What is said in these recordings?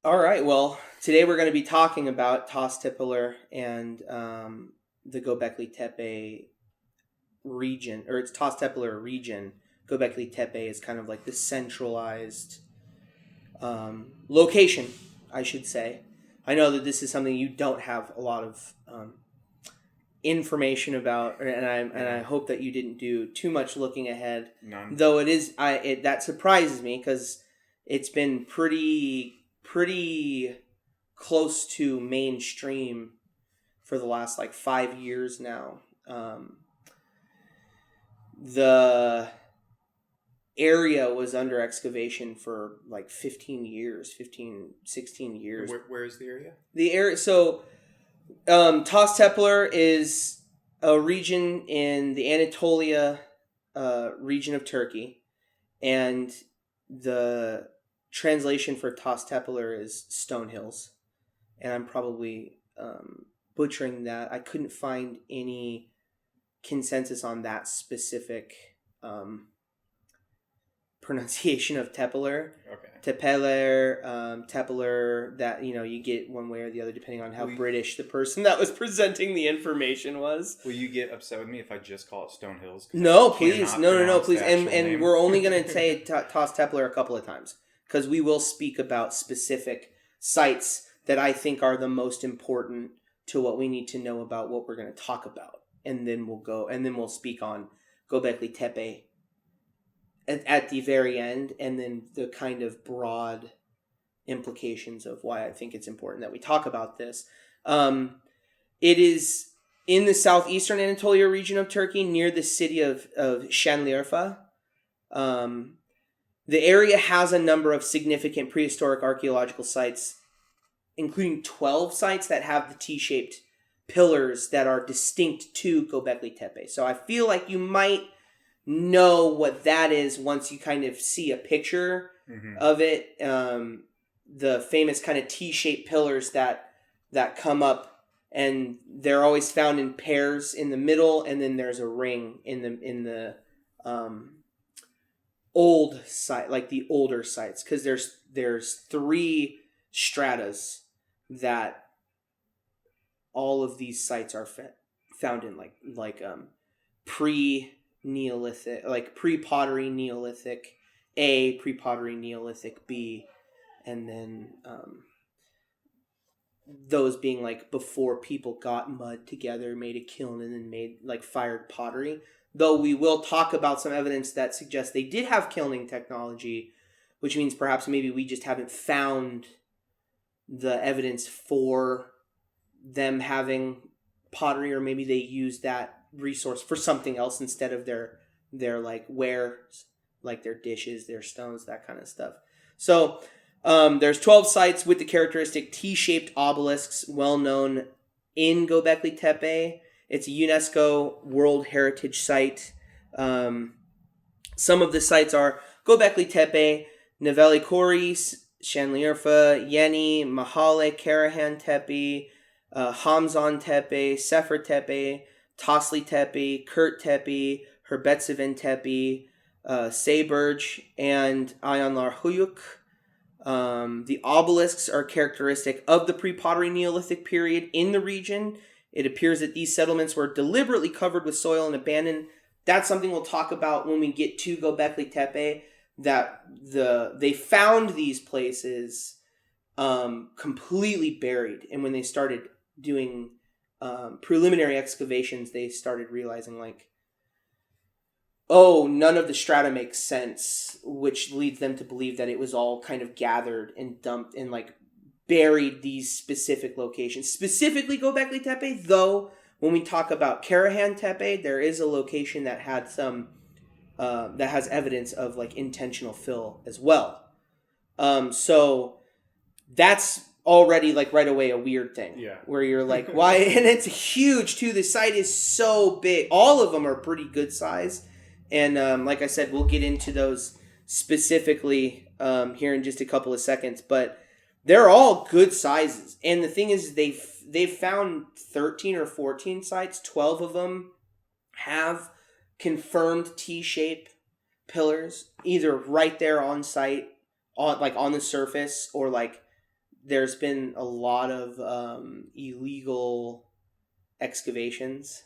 All right. Well, today we're going to be talking about Toss Tippler and the Gobekli Tepe region, or it's Toss Tippler region. Gobekli Tepe is kind of like the centralized location, I should say. I know that this is something you don't have a lot of information about, and I hope that you didn't do too much looking ahead. None. Though that surprises me because it's been pretty close to mainstream for the last like 5 years now. The area was under excavation for like 16 years. Where is the area? The area, so Toss Tepler is a region in the Anatolia region of Turkey, and the translation for Toss Tepler is Stone Hills, and I'm probably butchering that. I couldn't find any consensus on that specific pronunciation of Tepeler. Okay. Tepeler, Tepeler, that, you get one way or the other depending on how British the person that was presenting the information was. Will you get upset with me if I just call it Stone Hills? No, please. No, please. And we're only going to say Toss Tepler a couple of times because we will speak about specific sites that I think are the most important to what we need to know about what we're going to talk about. And then we'll speak on Gobekli Tepe at the very end, and then the kind of broad implications of why I think it's important that we talk about this. It is in the southeastern Anatolia region of Turkey, near the city of Şanlıurfa. The area has a number of significant prehistoric archaeological sites, including 12 sites that have the T-shaped pillars that are distinct to Gobekli Tepe. So I feel like you might know what that is once you kind of see a picture of it. The famous kind of T-shaped pillars that come up, and they're always found in pairs in the middle, and then there's a ring in the old site, like the older sites, because there's 3 stratas that all of these sites are found in, like pre-Neolithic, like pre-pottery Neolithic A, pre-pottery Neolithic B, and then those being like before people got mud together, made a kiln, and then made like fired pottery. Though we will talk about some evidence that suggests they did have kilning technology, which means perhaps maybe we just haven't found the evidence for them having pottery, or maybe they used that resource for something else instead of their like wares, like their dishes, their stones, that kind of stuff. So there's 12 sites with the characteristic T-shaped obelisks, well known in Gobekli Tepe. It's a UNESCO World Heritage Site. Some of the sites are Gobekli Tepe, Neveli Koris, Şanlıurfa, Yeni, Mahalle, Karahan Tepe, Hamzan Tepe, Sefer Tepe, Tosli Tepe, Kurt Tepe, Herbetseven Tepe, Seyberge, and Ayanlar Huyuk. The obelisks are characteristic of the pre-pottery Neolithic period in the region. It appears that these settlements were deliberately covered with soil and abandoned. That's something we'll talk about when we get to Gobekli Tepe, that they found these places completely buried, and when they started doing preliminary excavations, they started realizing like, oh, none of the strata makes sense, which leads them to believe that it was all kind of gathered and dumped and like buried these specific locations. Specifically Gobekli Tepe, though, when we talk about Karahan Tepe, there is a location that had some that has evidence of like intentional fill as well. So that's already like right away a weird thing. Yeah. Where you're like, why? And it's huge too. The site is so big. All of them are pretty good size. And like I said, we'll get into those specifically here in just a couple of seconds. But they're all good sizes. And the thing is, they've found 13 or 14 sites. 12 of them have confirmed T-shape pillars, either right there on site, on the surface, or like there's been a lot of illegal excavations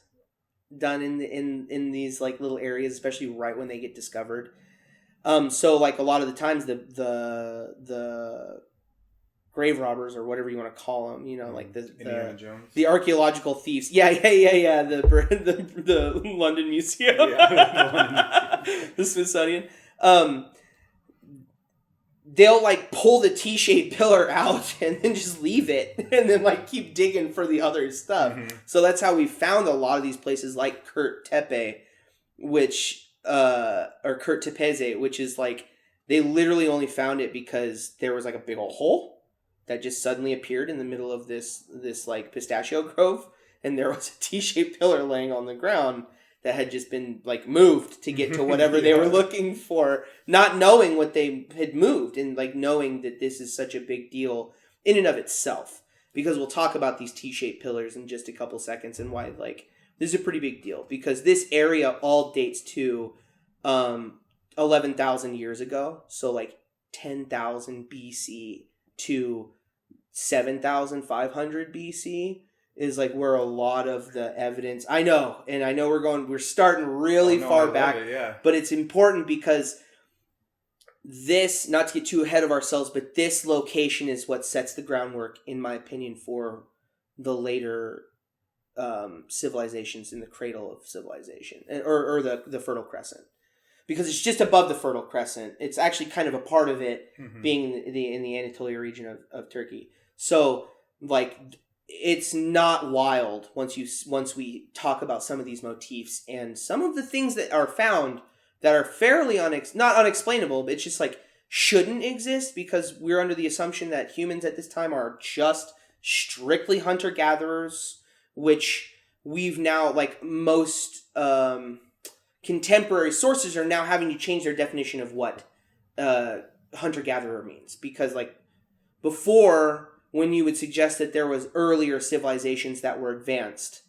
done in these like little areas, especially right when they get discovered. So like a lot of the times the grave robbers or whatever you want to call them, like Indiana Jones, the archaeological thieves, the London Museum, the Smithsonian. They'll like pull the T-shaped pillar out and then just leave it and then like keep digging for the other stuff. Mm-hmm. So that's how we found a lot of these places like Kurt Tepe, or Kurt Tepeze, which is like they literally only found it because there was like a big old hole that just suddenly appeared in the middle of this like pistachio grove, and there was a T-shaped pillar laying on the ground that had just been like moved to get to whatever they were looking for, not knowing what they had moved, and like knowing that this is such a big deal in and of itself. Because we'll talk about these T-shaped pillars in just a couple seconds and why like this is a pretty big deal, because this area all dates to 11,000 years ago, so like 10,000 BC to 7,500 BC. Is like where a lot of the evidence. I know we're starting really far back, but it's important because this, not to get too ahead of ourselves, but this location is what sets the groundwork, in my opinion, for the later civilizations in the cradle of civilization, or the Fertile Crescent, because it's just above the Fertile Crescent. It's actually kind of a part of it, being in the Anatolia region of Turkey. So like, it's not wild once we talk about some of these motifs and some of the things that are found that are fairly not unexplainable, but it's just like shouldn't exist, because we're under the assumption that humans at this time are just strictly hunter-gatherers, which we've now, like most contemporary sources are now having to change their definition of what hunter-gatherer means, because like before, when you would suggest that there was earlier civilizations that were advanced,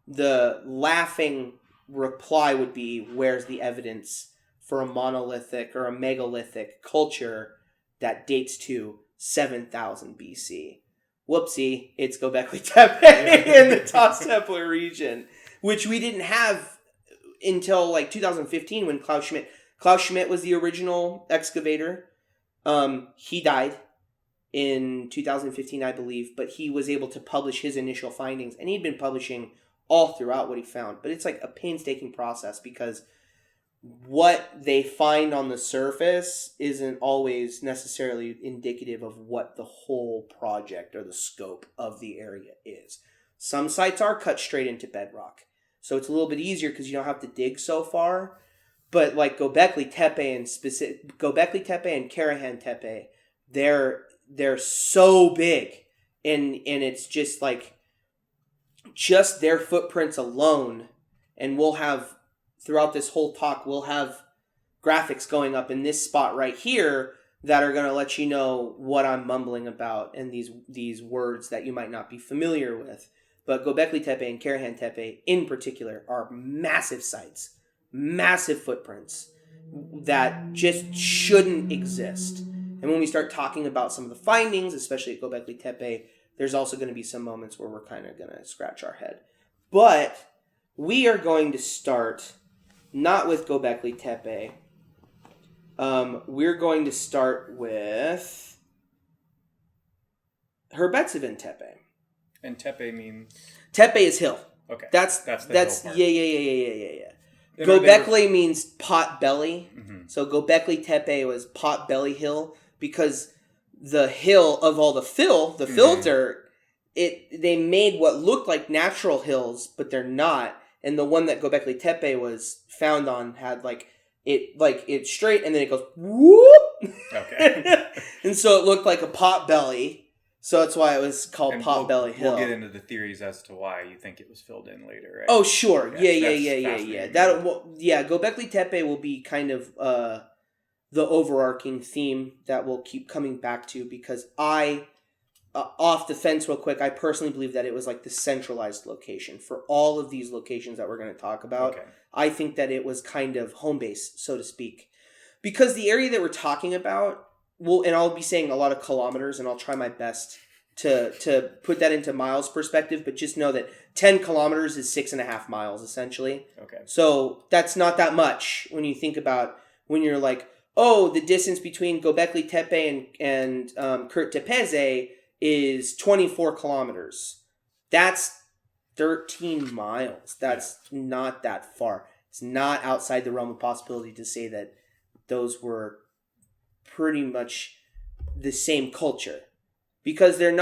the laughing reply would be, where's the evidence for a monolithic or a megalithic culture that dates to 7,000 BC? Whoopsie, it's Gobekli Tepe in the Tots Templar region, which we didn't have until like 2015 when Klaus Schmidt was the original excavator. He died in 2015, I believe, but he was able to publish his initial findings, and he'd been publishing all throughout what he found. But it's like a painstaking process, because what they find on the surface isn't always necessarily indicative of what the whole project or the scope of the area is. Some sites are cut straight into bedrock, so it's a little bit easier because you don't have to dig so far. But like Gobekli Tepe and Karahan Tepe, they're so big, and it's just like just their footprints alone, and we'll have throughout this whole talk we'll have graphics going up in this spot right here that are going to let you know what I'm mumbling about, and these words that you might not be familiar with. But Gobekli Tepe and Karahan Tepe in particular are massive sites, massive footprints that just shouldn't exist. And when we start talking about some of the findings, especially at Gobekli Tepe, there's also going to be some moments where we're kind of going to scratch our head. But we are going to start not with Gobekli Tepe. We're going to start with Herbetsivin Tepe. And Tepe means? Tepe is hill. Okay. That's hill part. Yeah. Gobekli means pot belly. Mm-hmm. So Gobekli Tepe was pot belly hill, because the hill of all the fill dirt, they made what looked like natural hills, but they're not. And the one that Gobekli Tepe was found on had it's straight, and then it goes whoop. Okay. And so it looked like a pot belly. So that's why it was called Potbelly Hill. We'll get into the theories as to why you think it was filled in later, right? Oh, sure. Yeah. Gobekli Tepe will be kind of the overarching theme that we'll keep coming back to, because off the fence real quick, I personally believe that it was like the centralized location for all of these locations that we're going to talk about. Okay. I think that it was kind of home base, so to speak. Because the area that we're talking about well, and I'll be saying a lot of kilometers, and I'll try my best to put that into miles perspective, but just know that 10 kilometers is 6.5 miles, essentially. Okay. So that's not that much when you think about, when you're like, oh, the distance between Gobekli Tepe and Kurt Tepeze is 24 kilometers. That's 13 miles. That's not that far. It's not outside the realm of possibility to say that those were pretty much the same culture. Because the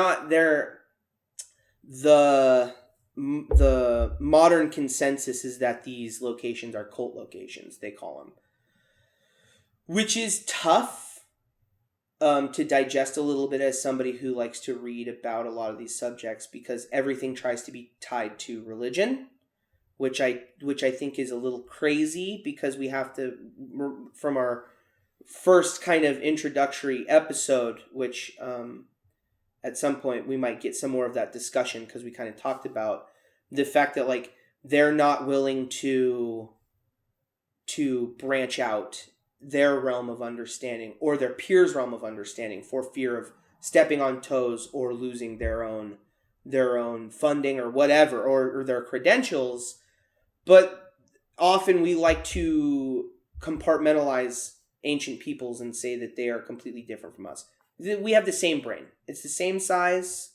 modern consensus is that these locations are cult locations, they call them. Which is tough to digest a little bit as somebody who likes to read about a lot of these subjects, because everything tries to be tied to religion, which I think is a little crazy, because we have to, from our first kind of introductory episode, which at some point we might get some more of that discussion, because we kind of talked about the fact that like they're not willing to branch out their realm of understanding or their peers' realm of understanding for fear of stepping on toes or losing their own funding or whatever, or their credentials. But often we like to compartmentalize ancient peoples and say that they are completely different from us. We have the same brain. It's the same size.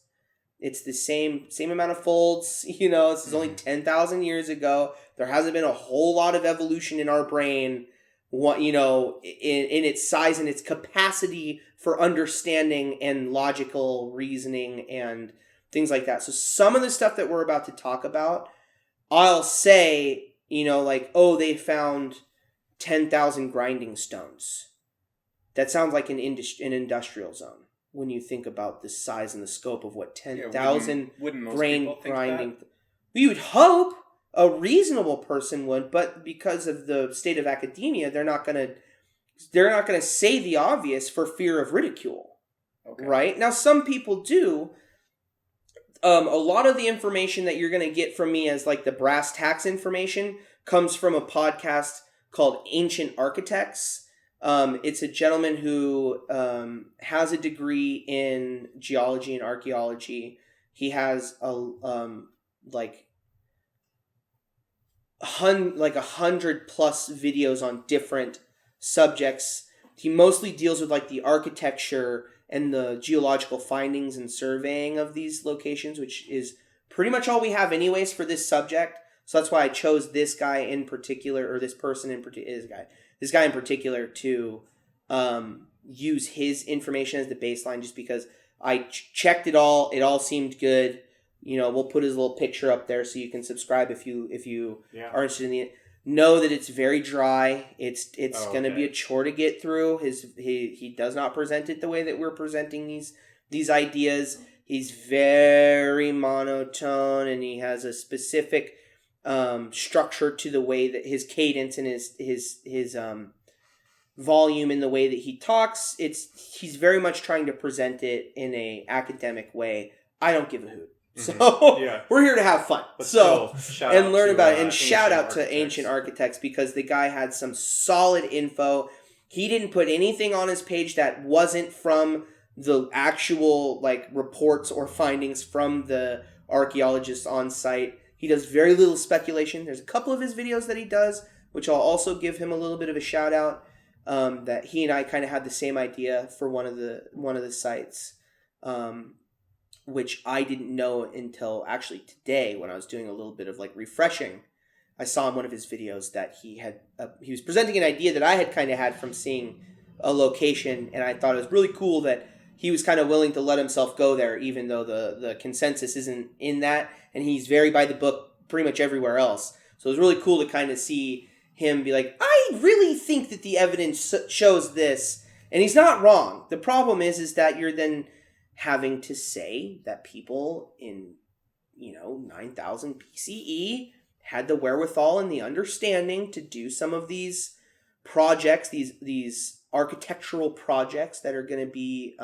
It's the same amount of folds. You know, this is only 10,000 years ago. There hasn't been a whole lot of evolution in our brain, you know, in its size and its capacity for understanding and logical reasoning and things like that. So some of the stuff that we're about to talk about, I'll say, you know, like, oh, they found 10,000 grinding stones. That sounds like an industrial zone when you think about the size and the scope of what 10,000 grain grinding. We would hope a reasonable person would, but because of the state of academia, they're not going to say the obvious for fear of ridicule. Okay. Right? Now, some people do. A lot of the information that you're going to get from me as like the brass tacks information comes from a podcast called Ancient Architects. It's a gentleman who has a degree in geology and archaeology. He has like 100 plus videos on different subjects. He mostly deals with like the architecture and the geological findings and surveying of these locations, which is pretty much all we have anyways for this subject. So that's why I chose this guy in particular, or this person in particular, this guy in particular, to use his information as the baseline, just because I checked it all. It all seemed good. You know, we'll put his little picture up there so you can subscribe if you are interested in it. Know that it's very dry. It's going to be a chore to get through. He does not present it the way that we're presenting these ideas. He's very monotone, and he has a specific structure to the way that his cadence and his volume in the way that he talks. He's very much trying to present it in a academic way. I don't give a hoot. So we're here to have fun. And learn about it. And shout out to Ancient Architects, because the guy had some solid info. He didn't put anything on his page that wasn't from the actual like reports or findings from the archaeologists on site. He does very little speculation. There's a couple of his videos that he does, which I'll also give him a little bit of a shout out. That he and I kind of had the same idea for one of the sites. Which I didn't know until actually today when I was doing a little bit of like refreshing. I saw in one of his videos that he was presenting an idea that I had kind of had from seeing a location, and I thought it was really cool that he was kind of willing to let himself go there, even though the consensus isn't in that, and he's very by the book pretty much everywhere else. So it was really cool to kind of see him be like, I really think that the evidence shows this, and he's not wrong. The problem is that you're then having to say that people in, 9,000 BCE had the wherewithal and the understanding to do some of these projects, these architectural projects that are going to be,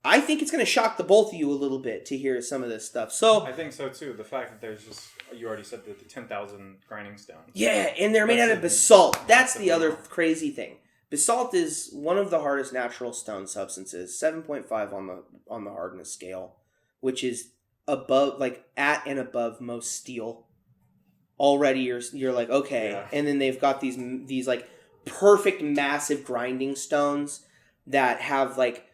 I think it's going to shock the both of you a little bit to hear some of this stuff. So I think so too. The fact that there's just, you already said that the 10,000 grinding stones. Yeah, and they're made out of basalt. That's the other crazy thing. Basalt is one of the hardest natural stone substances, 7.5 on the hardness scale, which is above, like at and above most steel. Already you're like, okay. Yeah. And then they've got these like perfect massive grinding stones that have like,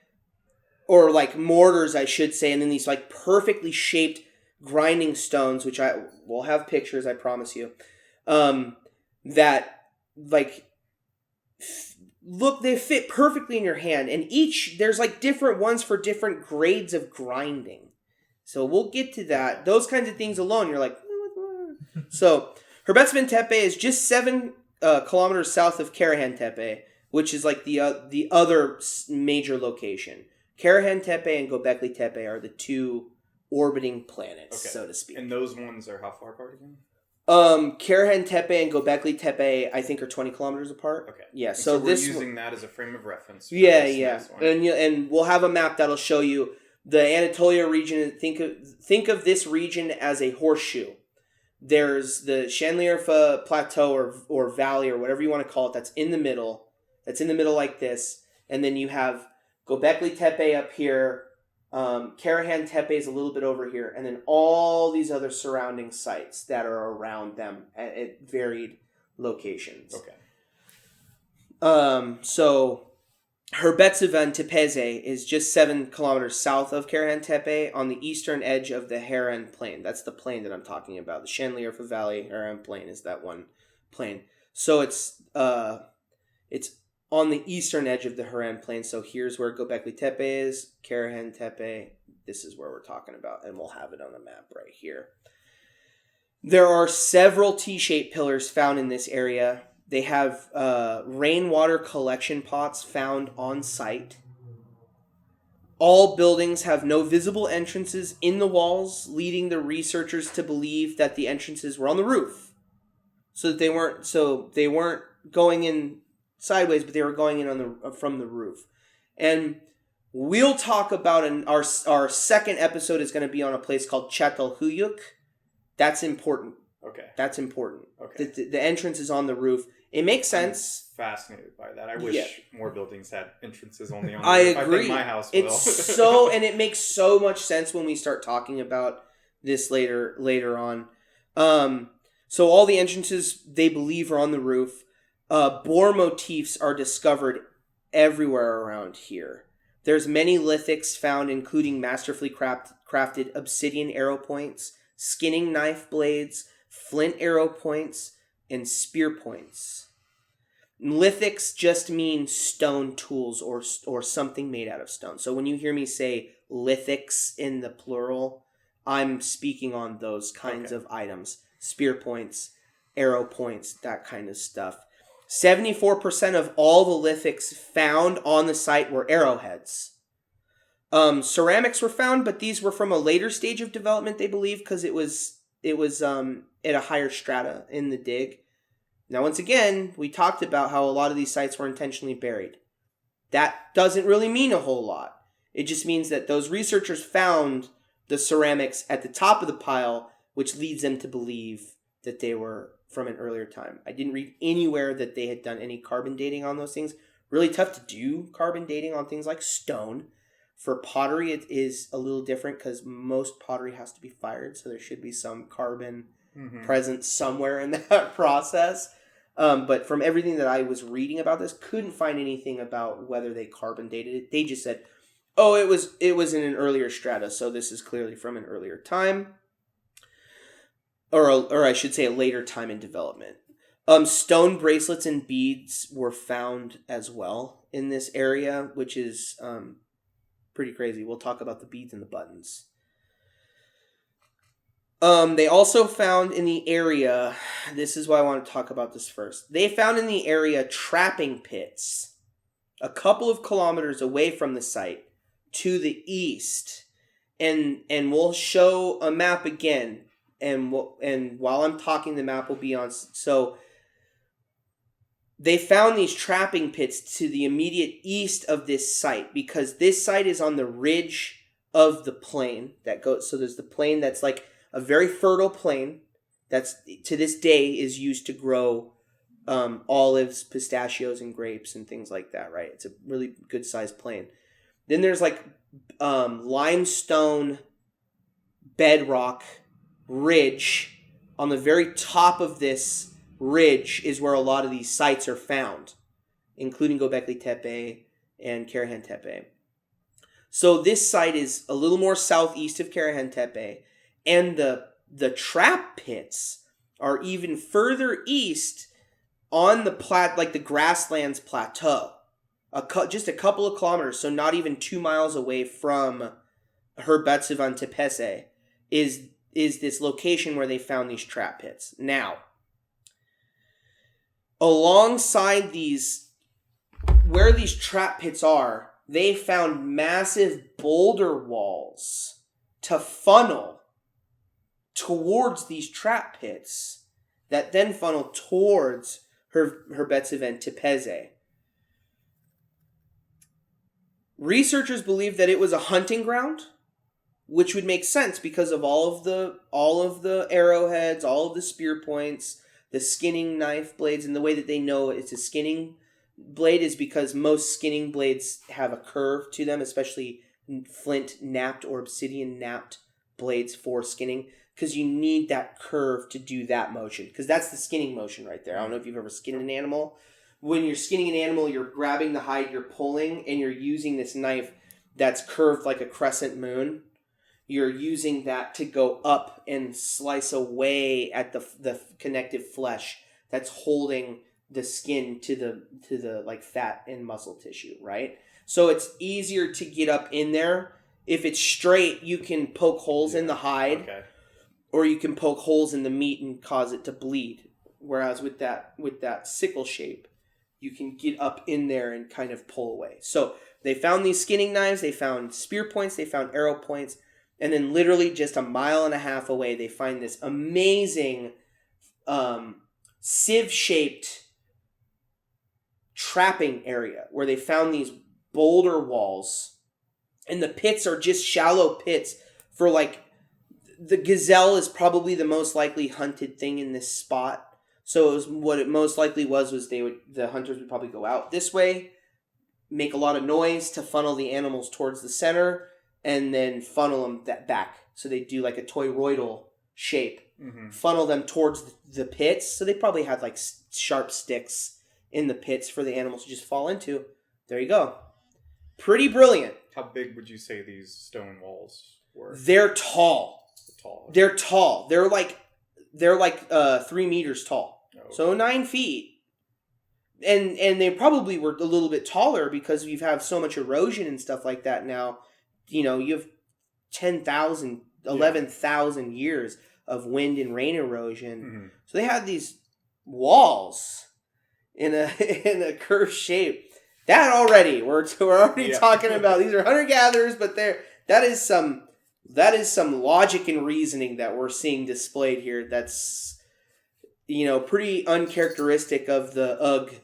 or like mortars, I should say, and then these like perfectly shaped grinding stones, which I will have pictures, I promise you, that like look, they fit perfectly in your hand, and there's like different ones for different grades of grinding. So we'll get to that. Those kinds of things alone, you're like, so Herbetsvin Tepe is just 7 kilometers south of Karahan Tepe, which is like the other major location. Karahan Tepe and Gobekli Tepe are the 2 orbiting planets, so to speak. And those ones are how far apart again? Karahan Tepe and Gobekli Tepe, I think, are 20 kilometers apart. Okay. Yeah, so we're using that as a frame of reference. Yeah. And we'll have a map that'll show you the Anatolia region. Think of this region as a horseshoe. There's the Şanlıurfa Plateau or valley or whatever you want to call it that's in the middle. That's in the middle like this. And then you have Gobekli Tepe up here. Karahan Tepe is a little bit over here. And then all these other surrounding sites that are around them at varied locations. Okay. So Herbetsvin Tepe is just 7 kilometers south of Karahan Tepe on the eastern edge of the Harran Plain. That's the plain that I'm talking about. The Şanlıurfa Valley Harran Plain is that one plain. So it's on the eastern edge of the Harran Plain. So here's where Gobekli Tepe is, Karahan Tepe. This is where we're talking about, and we'll have it on the map right here. There are several T-shaped pillars found in this area. They have rainwater collection pots found on site. All buildings have no visible entrances in the walls, leading the researchers to believe that the entrances were on the roof. So they weren't going in sideways, but they were going in from the roof. And we'll talk about our second episode is going to be on a place called Çatalhöyük. That's important. Okay. That's important. Okay. The entrance is on the roof. It makes sense. I'm fascinated by that. I wish more buildings had entrances only on the roof. I agree. think my house will. It's and it makes so much sense when we start talking about this later on. So all the entrances they believe are on the roof. Boar motifs are discovered everywhere around here. There's many lithics found, including masterfully crafted obsidian arrow points, skinning knife blades, flint arrow points, and spear points. Lithics just mean stone tools or something made out of stone. So when you hear me say lithics in the plural, I'm speaking on those kinds of items. Spear points, arrow points, that kind of stuff. 74% of all the lithics found on the site were arrowheads. Ceramics were found, but these were from a later stage of development, they believe, because it was at a higher strata in the dig. Now, once again, we talked about how a lot of these sites were intentionally buried. That doesn't really mean a whole lot. It just means that those researchers found the ceramics at the top of the pile, which leads them to believe that they were from an earlier time. I didn't read anywhere that they had done any carbon dating on those things. Really tough to do carbon dating on things like stone. For pottery, it is a little different because most pottery has to be fired, so there should be some carbon present somewhere in that process. But from everything that I was reading about this, couldn't find anything about whether they carbon dated it. They just said, oh, it was in an earlier strata, so this is clearly from an earlier time. Or I should say a later time in development. Stone bracelets and beads were found as well in this area, which is pretty crazy. We'll talk about the beads and the buttons. They also found in the area, this is why I want to talk about this first. They found in the area trapping pits a couple of kilometers away from the site to the east. And we'll show a map again. And while I'm talking, the map will be on. So they found these trapping pits to the immediate east of this site because this site is on the ridge of the plain that goes. So there's the plain that's like a very fertile plain that's to this day is used to grow olives, pistachios, and grapes and things like that, right? It's a really good sized plain. Then there's like limestone bedrock ridge. On the very top of this ridge is where a lot of these sites are found, including Gobekli Tepe and Karahan Tepe. So this site is a little more southeast of Karahan Tepe, and the trap pits are even further east on the the grasslands plateau, just a couple of kilometers, so not even 2 miles away from Herbetsuvan Tepese is this location where they found these trap pits. Now, alongside where these trap pits are, they found massive boulder walls to funnel towards these trap pits that then funnel towards Herbetsuvan Tepese. Researchers believe that it was a hunting ground, which would make sense because of all of the arrowheads, all of the spear points, the skinning knife blades, and the way that they know it's a skinning blade is because most skinning blades have a curve to them, especially flint napped or obsidian napped blades for skinning, because you need that curve to do that motion, because that's the skinning motion right there. I don't know if you've ever skinned an animal. When you're skinning an animal, you're grabbing the hide, you're pulling, and you're using this knife that's curved like a crescent moon. You're using that to go up and slice away at the connective flesh that's holding the skin to the like fat and muscle tissue, right? So it's easier to get up in there. If it's straight, you can poke holes in the hide, Okay. or you can poke holes in the meat and cause it to bleed. Whereas with that sickle shape, you can get up in there and kind of pull away. So they found these skinning knives, they found spear points, they found arrow points, and then literally just a mile and a half away, they find this amazing sieve-shaped trapping area where they found these boulder walls. And the pits are just shallow pits for like... The gazelle is probably the most likely hunted thing in this spot. So what it most likely was the hunters would probably go out this way, make a lot of noise to funnel the animals towards the center, and then funnel them back. So they do like a toroidal shape, funnel them towards the pits. So they probably had like sharp sticks in the pits for the animals to just fall into. There you go. Pretty brilliant. How big would you say these stone walls were? They're tall. They're tall. They're like 3 meters tall. Okay. So 9 feet. And they probably were a little bit taller because you have so much erosion and stuff like that now. You know, you have 10,000, 11,000 years of wind and rain erosion. Mm-hmm. So they had these walls in a curved shape. That already, we're already talking about. These are hunter-gatherers, but that is some logic and reasoning that we're seeing displayed here that's, pretty uncharacteristic of the UGG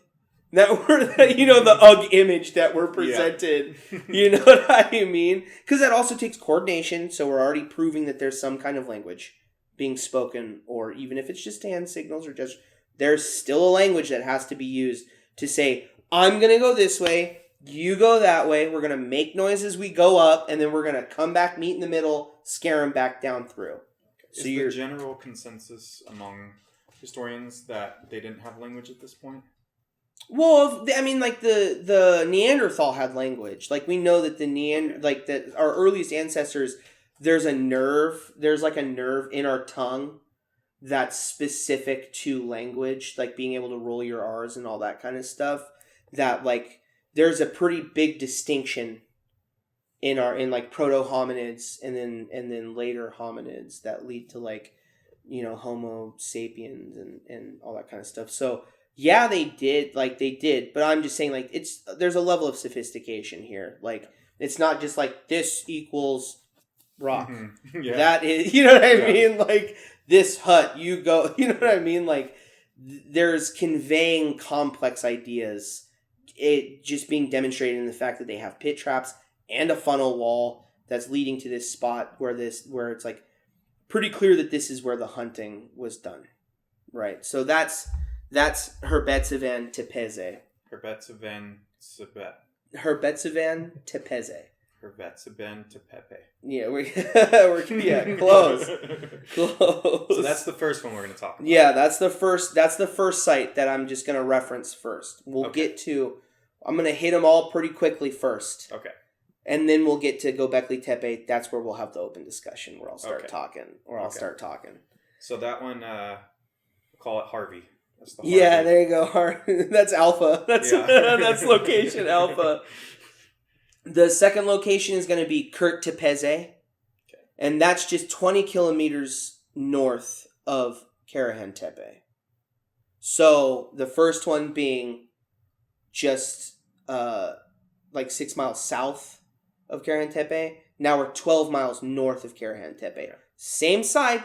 the UGG image that we're presented. Yeah. You know what I mean? Because that also takes coordination, so we're already proving that there's some kind of language being spoken, or even if it's just hand signals or just, there's still a language that has to be used to say, I'm going to go this way, you go that way, we're going to make noise as we go up, and then we're going to come back, meet in the middle, scare them back down through. Is the general consensus among historians that they didn't have language at this point? Well, I mean, like the Neanderthal had language. Like we know that that our earliest ancestors, there's like a nerve in our tongue that's specific to language, like being able to roll your R's and all that kind of stuff. That like there's a pretty big distinction in like proto hominids and then later hominids that lead to like Homo sapiens and all that kind of stuff. So yeah, they did, but I'm just saying like there's a level of sophistication here. Like it's not just like this equals rock. Mm-hmm. Yeah. That is, you know what I mean? Like this hut, you go, you know what I mean? Like there's conveying complex ideas. It just being demonstrated in the fact that they have pit traps and a funnel wall that's leading to this spot where it's like pretty clear that this is where the hunting was done. Right. So that's That's Herbetsavan Tepeze. Herbetsavan Tepeze. Herbetsavan Tepeze. Herbetsavan Tepe. Yeah, we're close. Close. So that's the first one we're going to talk about. Yeah, that's the first site that I'm just going to reference first. We'll get to... I'm going to hit them all pretty quickly first. Okay. And then we'll get to Gobekli Tepe. That's where we'll have the open discussion, where I'll start talking. So that one, we'll call it Harvey. That's the Harvey. Yeah, there you go. That's Alpha. That's location Alpha. The second location is going to be Kurt Tepeze. Okay. And that's just 20 kilometers north of Karahan Tepe. So the first one being just like 6 miles south of Karahan Tepe. Now we're 12 miles north of Karahan Tepe. Yeah. Same side.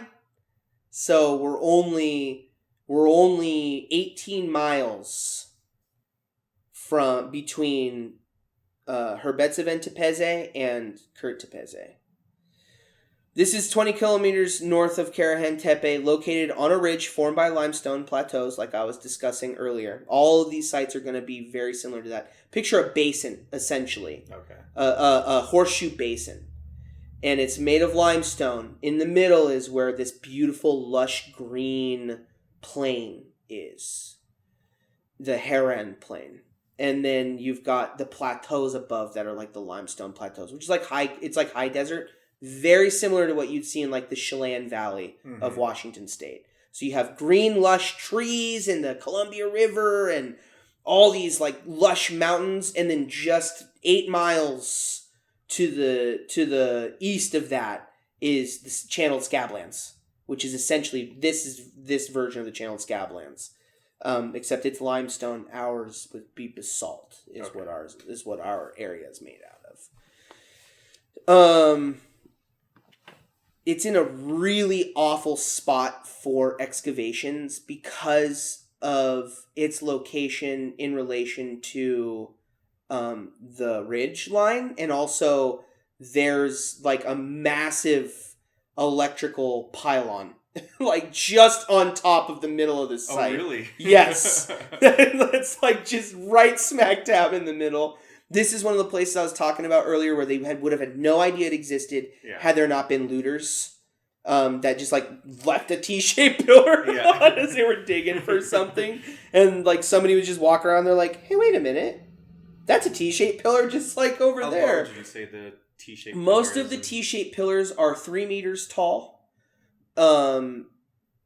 So we're only 18 miles from between Herbetsavan Tepeze and Kurt Tepeze. This is 20 kilometers north of Karahan Tepe, located on a ridge formed by limestone plateaus, like I was discussing earlier. All of these sites are going to be very similar to that. Picture a basin, essentially. Okay. A horseshoe basin. And it's made of limestone. In the middle is where this beautiful, lush green plain is. The Haran Plain. And then you've got the plateaus above that are like the limestone plateaus, which is like high desert. Very similar to what you'd see in like the Chelan Valley of Washington State. So you have green, lush trees and the Columbia River and all these like lush mountains, and then just 8 miles to the east of that is the Channeled Scablands, which is essentially this version of the Channeled Scablands. Except it's limestone. Ours would be basalt. What our area is made out of. It's in a really awful spot for excavations because of its location in relation to the ridge line, and also there's like a massive electrical pylon like just on top of the middle of the site. Oh, really? Yes. It's like just right smack dab in the middle. This is one of the places I was talking about earlier where they would have had no idea it existed had there not been looters that just like left a T-shaped pillar on as they were digging for something. And like somebody would just walk around there like, hey, wait a minute. That's a T-shaped pillar just like over there. How large did you say the T-shaped Most of the T-shaped pillars are 3 meters tall. And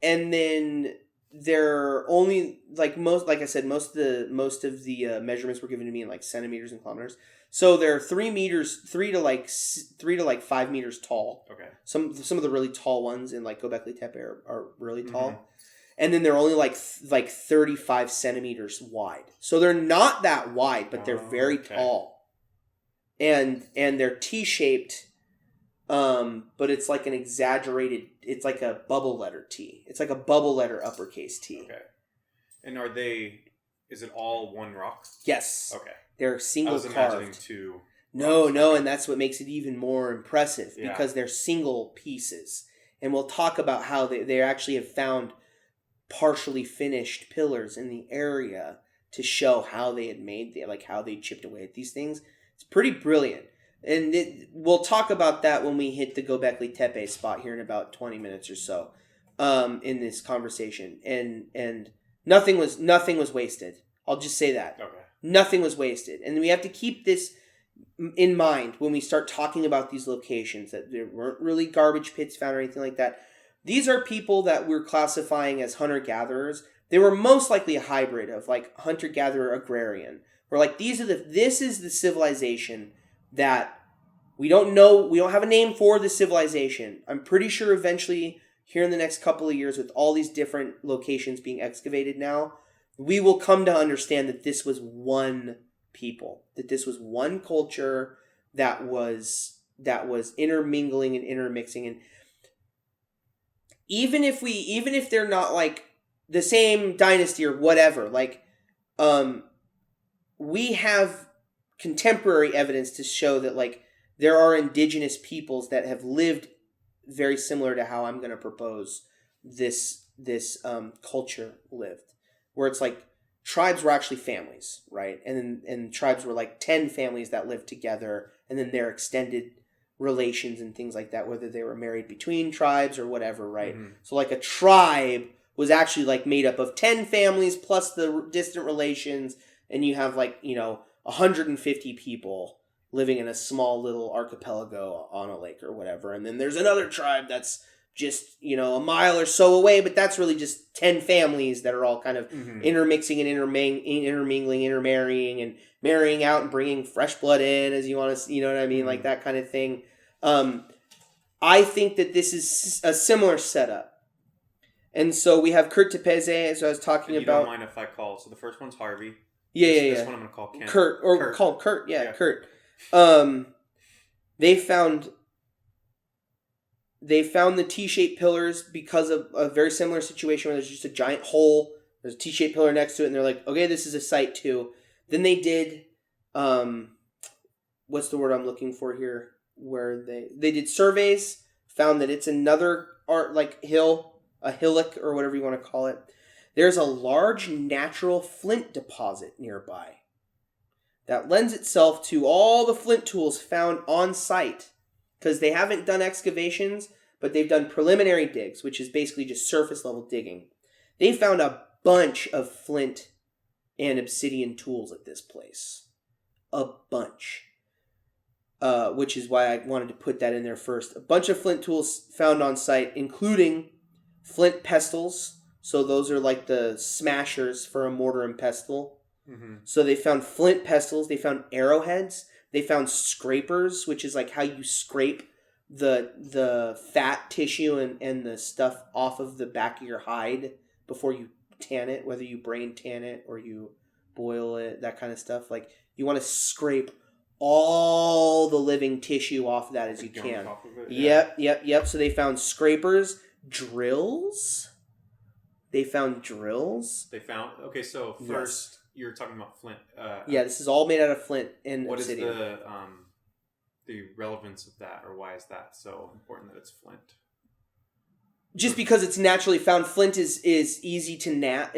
then they're only most of the measurements were given to me in like centimeters and kilometers. So they're 3 to 5 meters tall. Okay. Some of the really tall ones in like Gobekli Tepe are really tall. And then they're only like 35 centimeters wide. So they're not that wide, but they're very tall. And they're T-shaped. But it's like an exaggerated, it's like a bubble letter T. It's like a bubble letter uppercase T. Okay. And is it all one rock? Yes. Okay. They're single carved. I was imagining two. No, and that's what makes it even more impressive because they're single pieces. And we'll talk about how they actually have found partially finished pillars in the area to show how they had how they chipped away at these things. It's pretty brilliant. And we'll talk about that when we hit the Gobekli Tepe spot here in about 20 minutes or so in this conversation. And nothing was wasted. I'll just say that. Okay. Nothing was wasted. And we have to keep this in mind when we start talking about these locations, that there weren't really garbage pits found or anything like that. These are people that we're classifying as hunter-gatherers. They were most likely a hybrid of like hunter-gatherer agrarian. Where like this is the civilization that we don't know, we don't have a name for the civilization. I'm pretty sure eventually, here in the next couple of years, with all these different locations being excavated now, we will come to understand that this was one people, that this was one culture that was intermingling and intermixing. And even if they're not like the same dynasty or whatever, like we have contemporary evidence to show that like there are indigenous peoples that have lived very similar to how I'm going to propose this culture lived. where it's like tribes were actually families, right? And tribes were like 10 families that lived together, and then their extended relations and things like that, whether they were married between tribes or whatever, right? Mm-hmm. So like a tribe was actually like made up of 10 families plus the distant relations, and you have like, 150 people living in a small little archipelago on a lake or whatever. And then there's another tribe that's just, a mile or so away, but that's really just 10 families that are all kind of intermixing and intermingling, intermarrying, and marrying out and bringing fresh blood in as you want to, you know what I mean? Like that kind of thing. I think that this is a similar setup. And so we have Kurt Tepeze, as I was talking about. You don't mind if I call? So the first one's Harvey. This one I'm going to call Ken. Kurt, or Kurt. Call Kurt. Yeah, Kurt. They found the T-shaped pillars because of a very similar situation where there's just a giant hole. There's a T-shaped pillar next to it, and they're like, okay, this is a site too. Then they did, what's the word I'm looking for here? Where they did surveys, found that it's another hill, a hillock or whatever you want to call it. There's a large natural flint deposit nearby that lends itself to all the flint tools found on site, because they haven't done excavations, but they've done preliminary digs, which is basically just surface level digging. They found a bunch of flint and obsidian tools at this place. A bunch. Which is why I wanted to put that in there first. A bunch of flint tools found on site, including flint pestles. So those are like the smashers for a mortar and pestle. Mm-hmm. So they found flint pestles. They found arrowheads. They found scrapers, which is like how you scrape the fat tissue and the stuff off of the back of your hide before you tan it, whether you brain tan it or you boil it, that kind of stuff. Like, you want to scrape all the living tissue off of that as you can. Yep. So they found scrapers, drills. Okay, so first you're talking about flint. This is all made out of flint and obsidian. What is the relevance of that, or why is that so important that it's flint? Just because it's naturally found. Flint is easy to nap.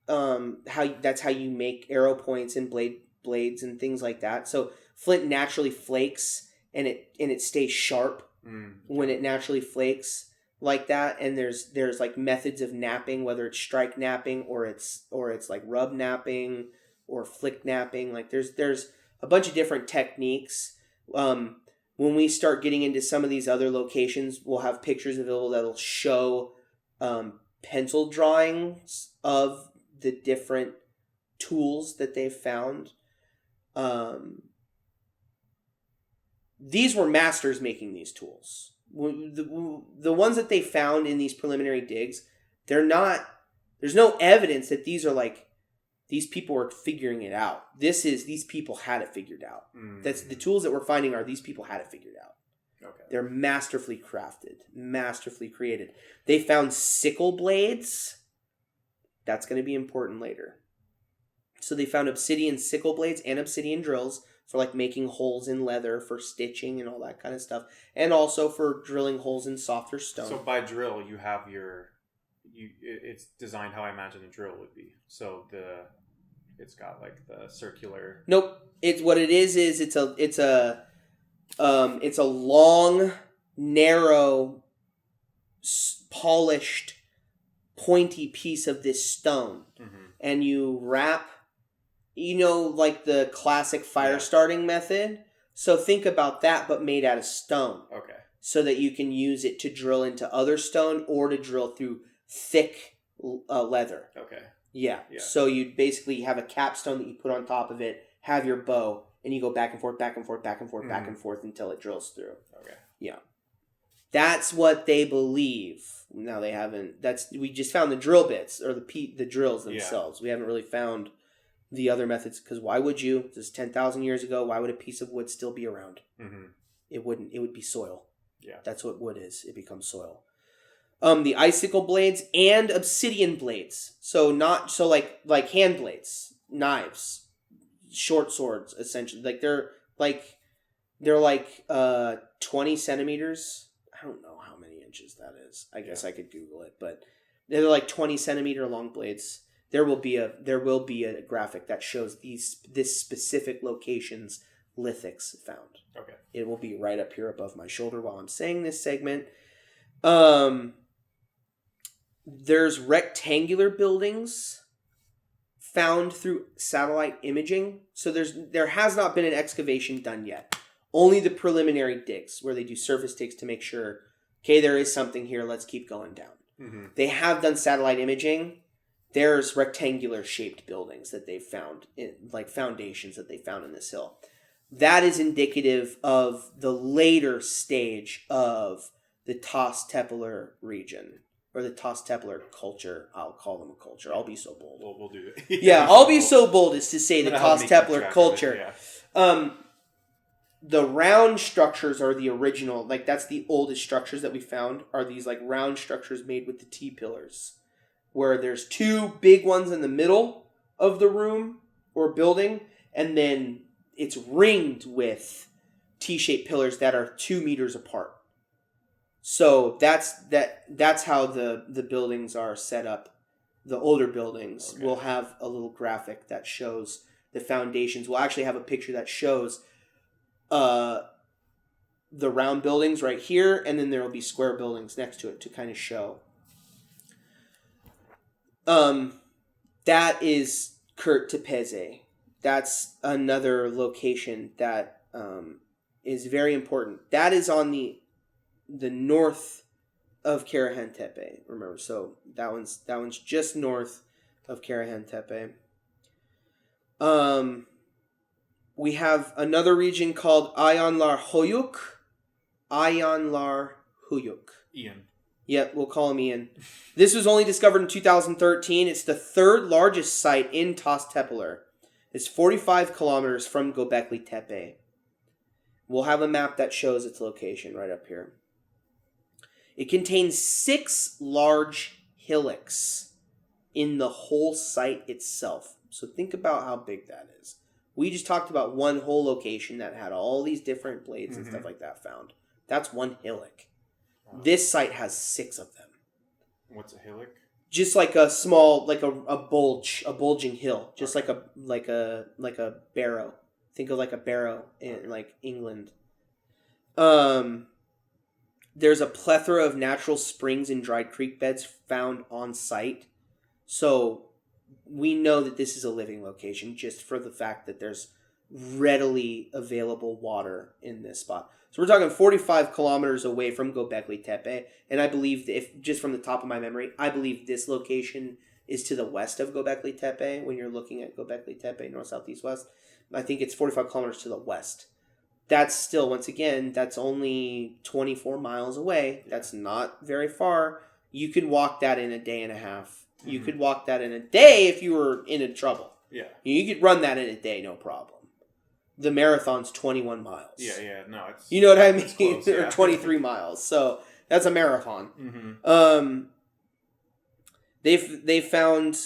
That's how you make arrow points and blades and things like that. So flint naturally flakes, and it stays sharp when it naturally flakes like that. And there's like methods of napping, whether it's strike napping or it's like rub napping or flick napping. Like there's a bunch of different techniques. When we start getting into some of these other locations, we'll have pictures available that'll show pencil drawings of the different tools that they've found. These were masters making these tools. The ones that they found in these preliminary digs, there's no evidence that these are like, these people were figuring it out. These people had it figured out. That's the tools that we're finding these people had it figured out. Okay. They're masterfully crafted, masterfully created. They found sickle blades. That's going to be important later. So they found obsidian sickle blades and obsidian drills for like making holes in leather for stitching and all that kind of stuff. And also for drilling holes in softer stone. So by drill, you have it's designed how I imagine a drill would be. So it's got like the circular. Nope. It's a long, narrow, polished, pointy piece of this stone, and you wrap, like the classic fire starting method. So think about that, but made out of stone. Okay. So that you can use it to drill into other stone or to drill through thick leather. Okay. Yeah. So you basically have a capstone that you put on top of it, have your bow, and you go back and forth, back and forth, back and forth, back and forth until it drills through. Okay. Yeah. That's what they believe. Now they haven't. We just found the drill bits or the drills themselves. Yeah. We haven't really found the other methods, because why would you? This is 10,000 years ago. Why would a piece of wood still be around? Mm-hmm. It wouldn't. It would be soil. Yeah. That's what wood is. It becomes soil. The icicle blades and obsidian blades. So like hand blades, knives, short swords, essentially. Like they're 20 centimeters. I don't know how many inches that is. I guess I could Google it, but they're like 20 centimeter long blades. There will be a graphic that shows this specific location's lithics found. Okay. It will be right up here above my shoulder while I'm saying this segment. There's rectangular buildings found through satellite imaging. So there has not been an excavation done yet. Only the preliminary digs where they do surface digs to make sure, okay, there is something here. Let's keep going down. Mm-hmm. They have done satellite imaging. There's rectangular shaped buildings that they've found, like foundations that they found in this hill. That is indicative of the later stage of the Toss-Tepeler region. Or the Toss-Tepeler culture. I'll call them a culture. I'll be so bold. We'll do it. Yeah, I'll be so bold as to say the Toss-Tepeler culture. Yeah. The round structures are the original. Like, that's the oldest structures that we found, are these, like, round structures made with the T-pillars. Where there's two big ones in the middle of the room or building, and then it's ringed with T-shaped pillars that are 2 meters apart. So that's how the buildings are set up. The older buildings will have a little graphic that shows the foundations. We'll actually have a picture that shows the round buildings right here, and then there will be square buildings next to it to kind of show. That is Kurt Tepeze. That's another location that is very important. That is on the north of Karahan Tepe. Remember, so that one's just north of Karahan Tepe. We have another region called Ayanlar Huyuk. Ian. Yep, we'll call him Ian. This was only discovered in 2013. It's the third largest site in Toss-Tepeler. It's 45 kilometers from Gobekli Tepe. We'll have a map that shows its location right up here. It contains 6 large hillocks in the whole site itself. So think about how big that is. We just talked about one whole location that had all these different blades and stuff like that found. That's one hillock. Wow. This site has 6 of them. What's a hillock? Just like a small, like a bulging hill, just like a barrow. Think of like a barrow in like England. There's a plethora of natural springs and dried creek beds found on site. So we know that this is a living location just for the fact that there's readily available water in this spot. So we're talking 45 kilometers away from Gobekli Tepe. And I believe, if just from the top of my memory, I believe this location is to the west of Gobekli Tepe. When you're looking at Gobekli Tepe, north, south, east, west, I think it's 45 kilometers to the west. That's still, once again, that's only 24 miles away. That's not very far. You could walk that in a day and a half. Mm-hmm. You could walk that in a day if you were in trouble. Yeah. You could run that in a day, no problem. The marathon's 21 miles. Yeah, no, it's... You know what I mean? Close, yeah. Or 23 miles. So that's a marathon. Mm-hmm. They found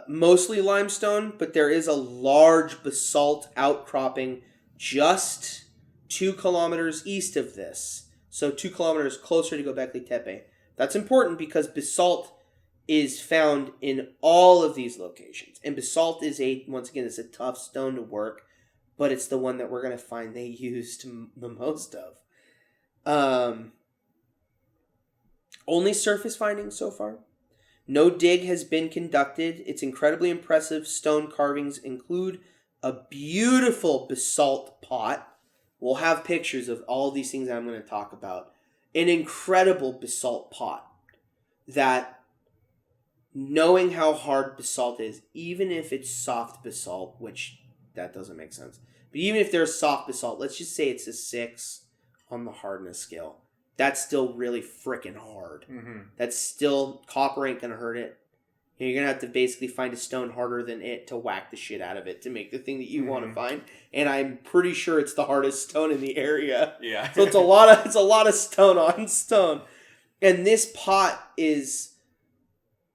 mostly limestone, but there is a large basalt outcropping just 2 kilometers east of this. So 2 kilometers closer to Gobekli Tepe. That's important because basalt is found in all of these locations. And basalt is once again, it's a tough stone to work, but it's the one that we're going to find they used the most of. Only surface findings so far. No dig has been conducted. Its incredibly impressive stone carvings include a beautiful basalt pot. We'll have pictures of all these things that I'm going to talk about. An incredible basalt pot that, knowing how hard basalt is, even if it's soft basalt, which that doesn't make sense, but even if there's soft basalt, let's just say it's a 6 on the hardness scale. That's still really freaking hard. Mm-hmm. That's still, copper ain't going to hurt it. You're going to have to basically find a stone harder than it to whack the shit out of it to make the thing that you want to find. And I'm pretty sure it's the hardest stone in the area. Yeah. So it's a lot of stone on stone. And this pot is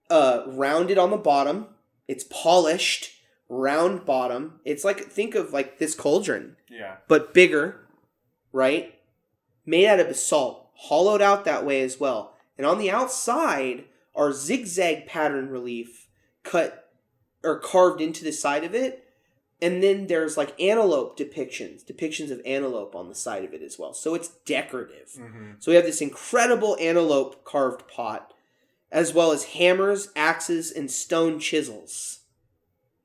rounded on the bottom. It's polished, round bottom. It's like, think of like this cauldron. Yeah. But bigger, right? Made out of basalt, hollowed out that way as well. And on the outside are zigzag pattern relief cut are carved into the side of it. And then there's like antelope depictions of antelope on the side of it as well. So it's decorative. Mm-hmm. So we have this incredible antelope carved pot, as well as hammers, axes, and stone chisels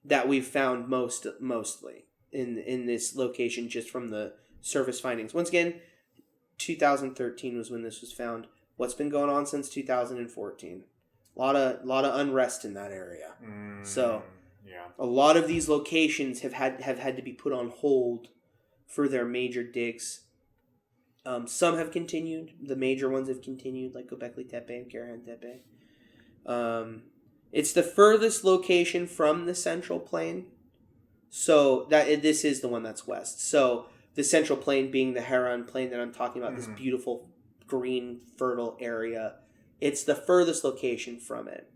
that we've found mostly in this location just from the surface findings. Once again, 2013 was when this was found. What's been going on since 2014? A lot of unrest in that area. So yeah, a lot of these locations have had to be put on hold for their major digs. Some have continued. The major ones have continued, like Gobekli Tepe and Karahan Tepe. It's the furthest location from the Central Plain. So this is the one that's west. So the Central Plain being the Haran Plain that I'm talking about, this beautiful green fertile area. It's the furthest location from it.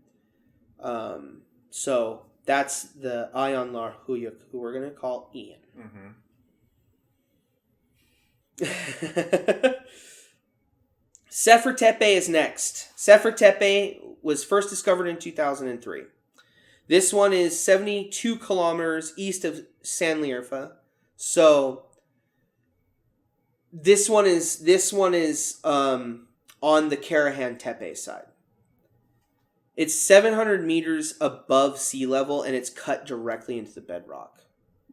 So that's the Ayan Lar Huyuk, who we're going to call Ian. Sefer Tepe is next. Sefer Tepe was first discovered in 2003. This one is 72 kilometers east of Sanlierfa. So this one is on the Karahan Tepe side. It's 700 meters above sea level, and it's cut directly into the bedrock.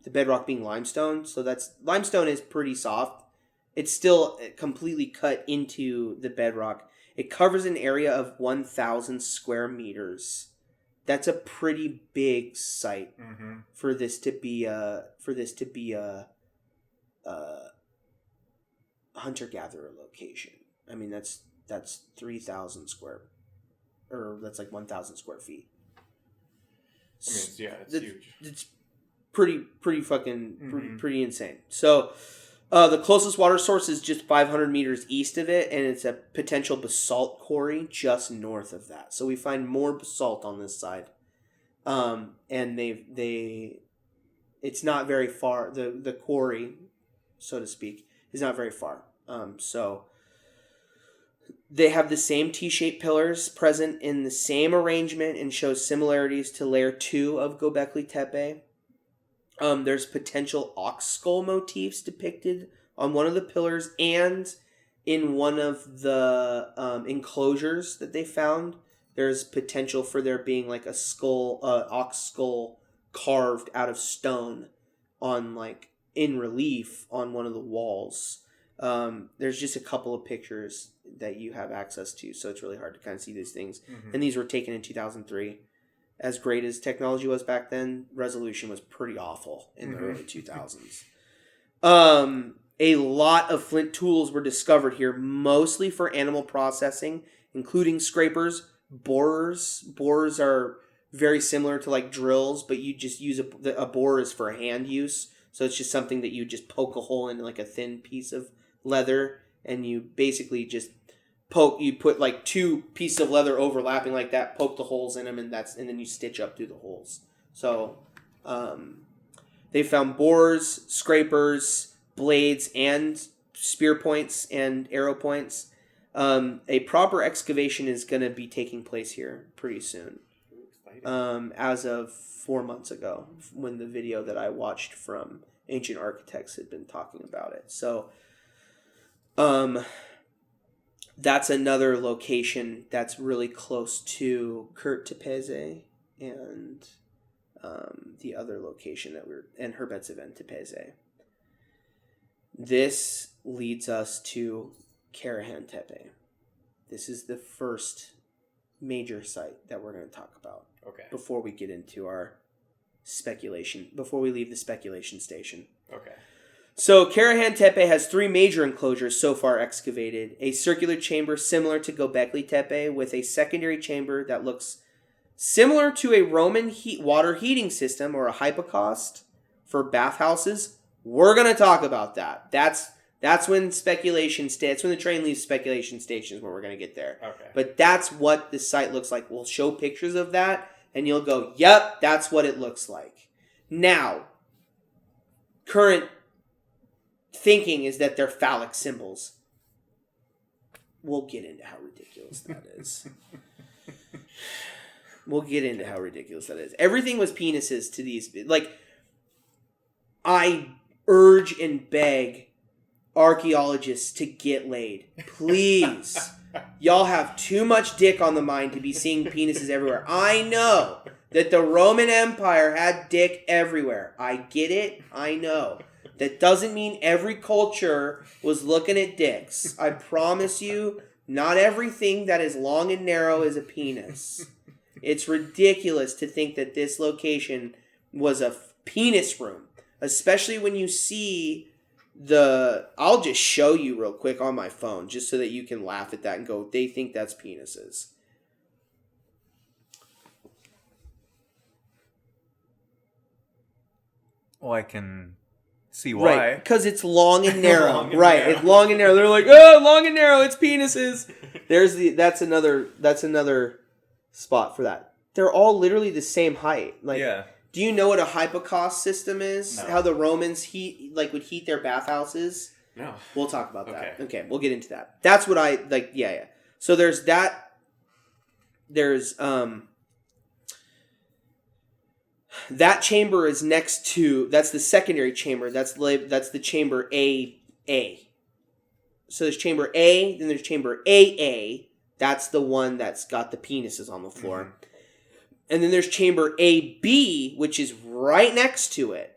The bedrock being limestone, so limestone is pretty soft. It's still completely cut into the bedrock. It covers an area of 1,000 square meters. That's a pretty big site for this to be a hunter-gatherer location. I mean, that's 3,000 square, or that's like 1,000 square feet. I mean, it's huge. It's pretty fucking pretty insane. So the closest water source is just 500 meters east of it, and it's a potential basalt quarry just north of that. So we find more basalt on this side, and it's not very far. The quarry, so to speak, is not very far. So they have the same T-shaped pillars present in the same arrangement and show similarities to layer 2 of Gobekli Tepe. There's potential ox skull motifs depicted on one of the pillars, and in one of the enclosures that they found, there's potential for there being like a skull, ox skull carved out of stone on like in relief on one of the walls. There's just a couple of pictures that you have access to, so it's really hard to kind of see these things. And these were taken in 2003. As great as technology was back then, resolution was pretty awful in the early 2000s. A lot of flint tools were discovered here, mostly for animal processing, including scrapers, borers. Borers are very similar to like drills, but you just use a borer is for hand use. So it's just something that you just poke a hole in like a thin piece of leather, and you basically just you put like 2 pieces of leather overlapping like that, poke the holes in them, and then you stitch up through the holes. So they found borers, scrapers, blades, and spear points and arrow points. A proper excavation is going to be taking place here pretty soon. As of 4 months ago, when the video that I watched from Ancient Architects had been talking about it. So that's another location that's really close to Kurt Tepeze and the other location and Herbetzeven Tepeze. This leads us to Karahan Tepe. This is the first major site that we're going to talk about. Okay. Before we get into our speculation, before we leave the speculation station. Okay. So Karahan Tepe has 3 major enclosures so far excavated. A circular chamber similar to Gobekli Tepe with a secondary chamber that looks similar to a Roman water heating system or a hypocaust for bathhouses. We're going to talk about that. That's when that's when the train leaves speculation stations where we're going to get there. Okay. But that's what the site looks like. We'll show pictures of that and you'll go, "Yep, that's what it looks like." Now, current thinking is that they're phallic symbols. We'll get into how ridiculous that is. We'll get into how ridiculous that is. Everything was penises to these. Like, I urge and beg archaeologists to get laid. Please. Y'all have too much dick on the mind to be seeing penises everywhere. I know that the Roman Empire had dick everywhere. I get it. I know. That doesn't mean every culture was looking at dicks. I promise you, not everything that is long and narrow is a penis. It's ridiculous to think that this location was a penis room. Especially when you see I'll just show you real quick on my phone, just so that you can laugh at that and go, they think that's penises. Well, I can see why. Right, because it's long and narrow. Long and right, narrow. It's long and narrow. They're like, oh, long and narrow, it's penises. That's another spot for that. They're all literally the same height. Like, yeah. Do you know what a hypocaust system is? No. How the Romans would heat their bathhouses? No. We'll talk about that. Okay. Okay, we'll get into that. That's what I like. Yeah. So there's that. There's that chamber is next to. That's the secondary chamber. That's the chamber A. So there's chamber A. Then there's chamber AA. That's the one that's got the penises on the floor. Mm-hmm. And then there's chamber AB, which is right next to it.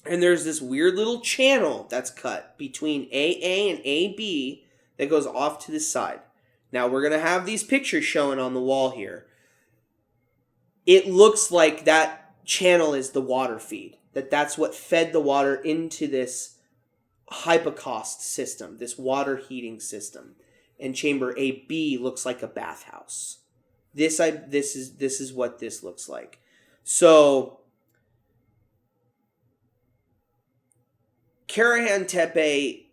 And there's this weird little channel that's cut between AA and AB that goes off to the side. Now, we're going to have these pictures showing on the wall here. It looks like that channel is the water feed. That's what fed the water into this hypocaust system, this water heating system. And chamber AB looks like a bathhouse. This is what this looks like. So Karahan Tepe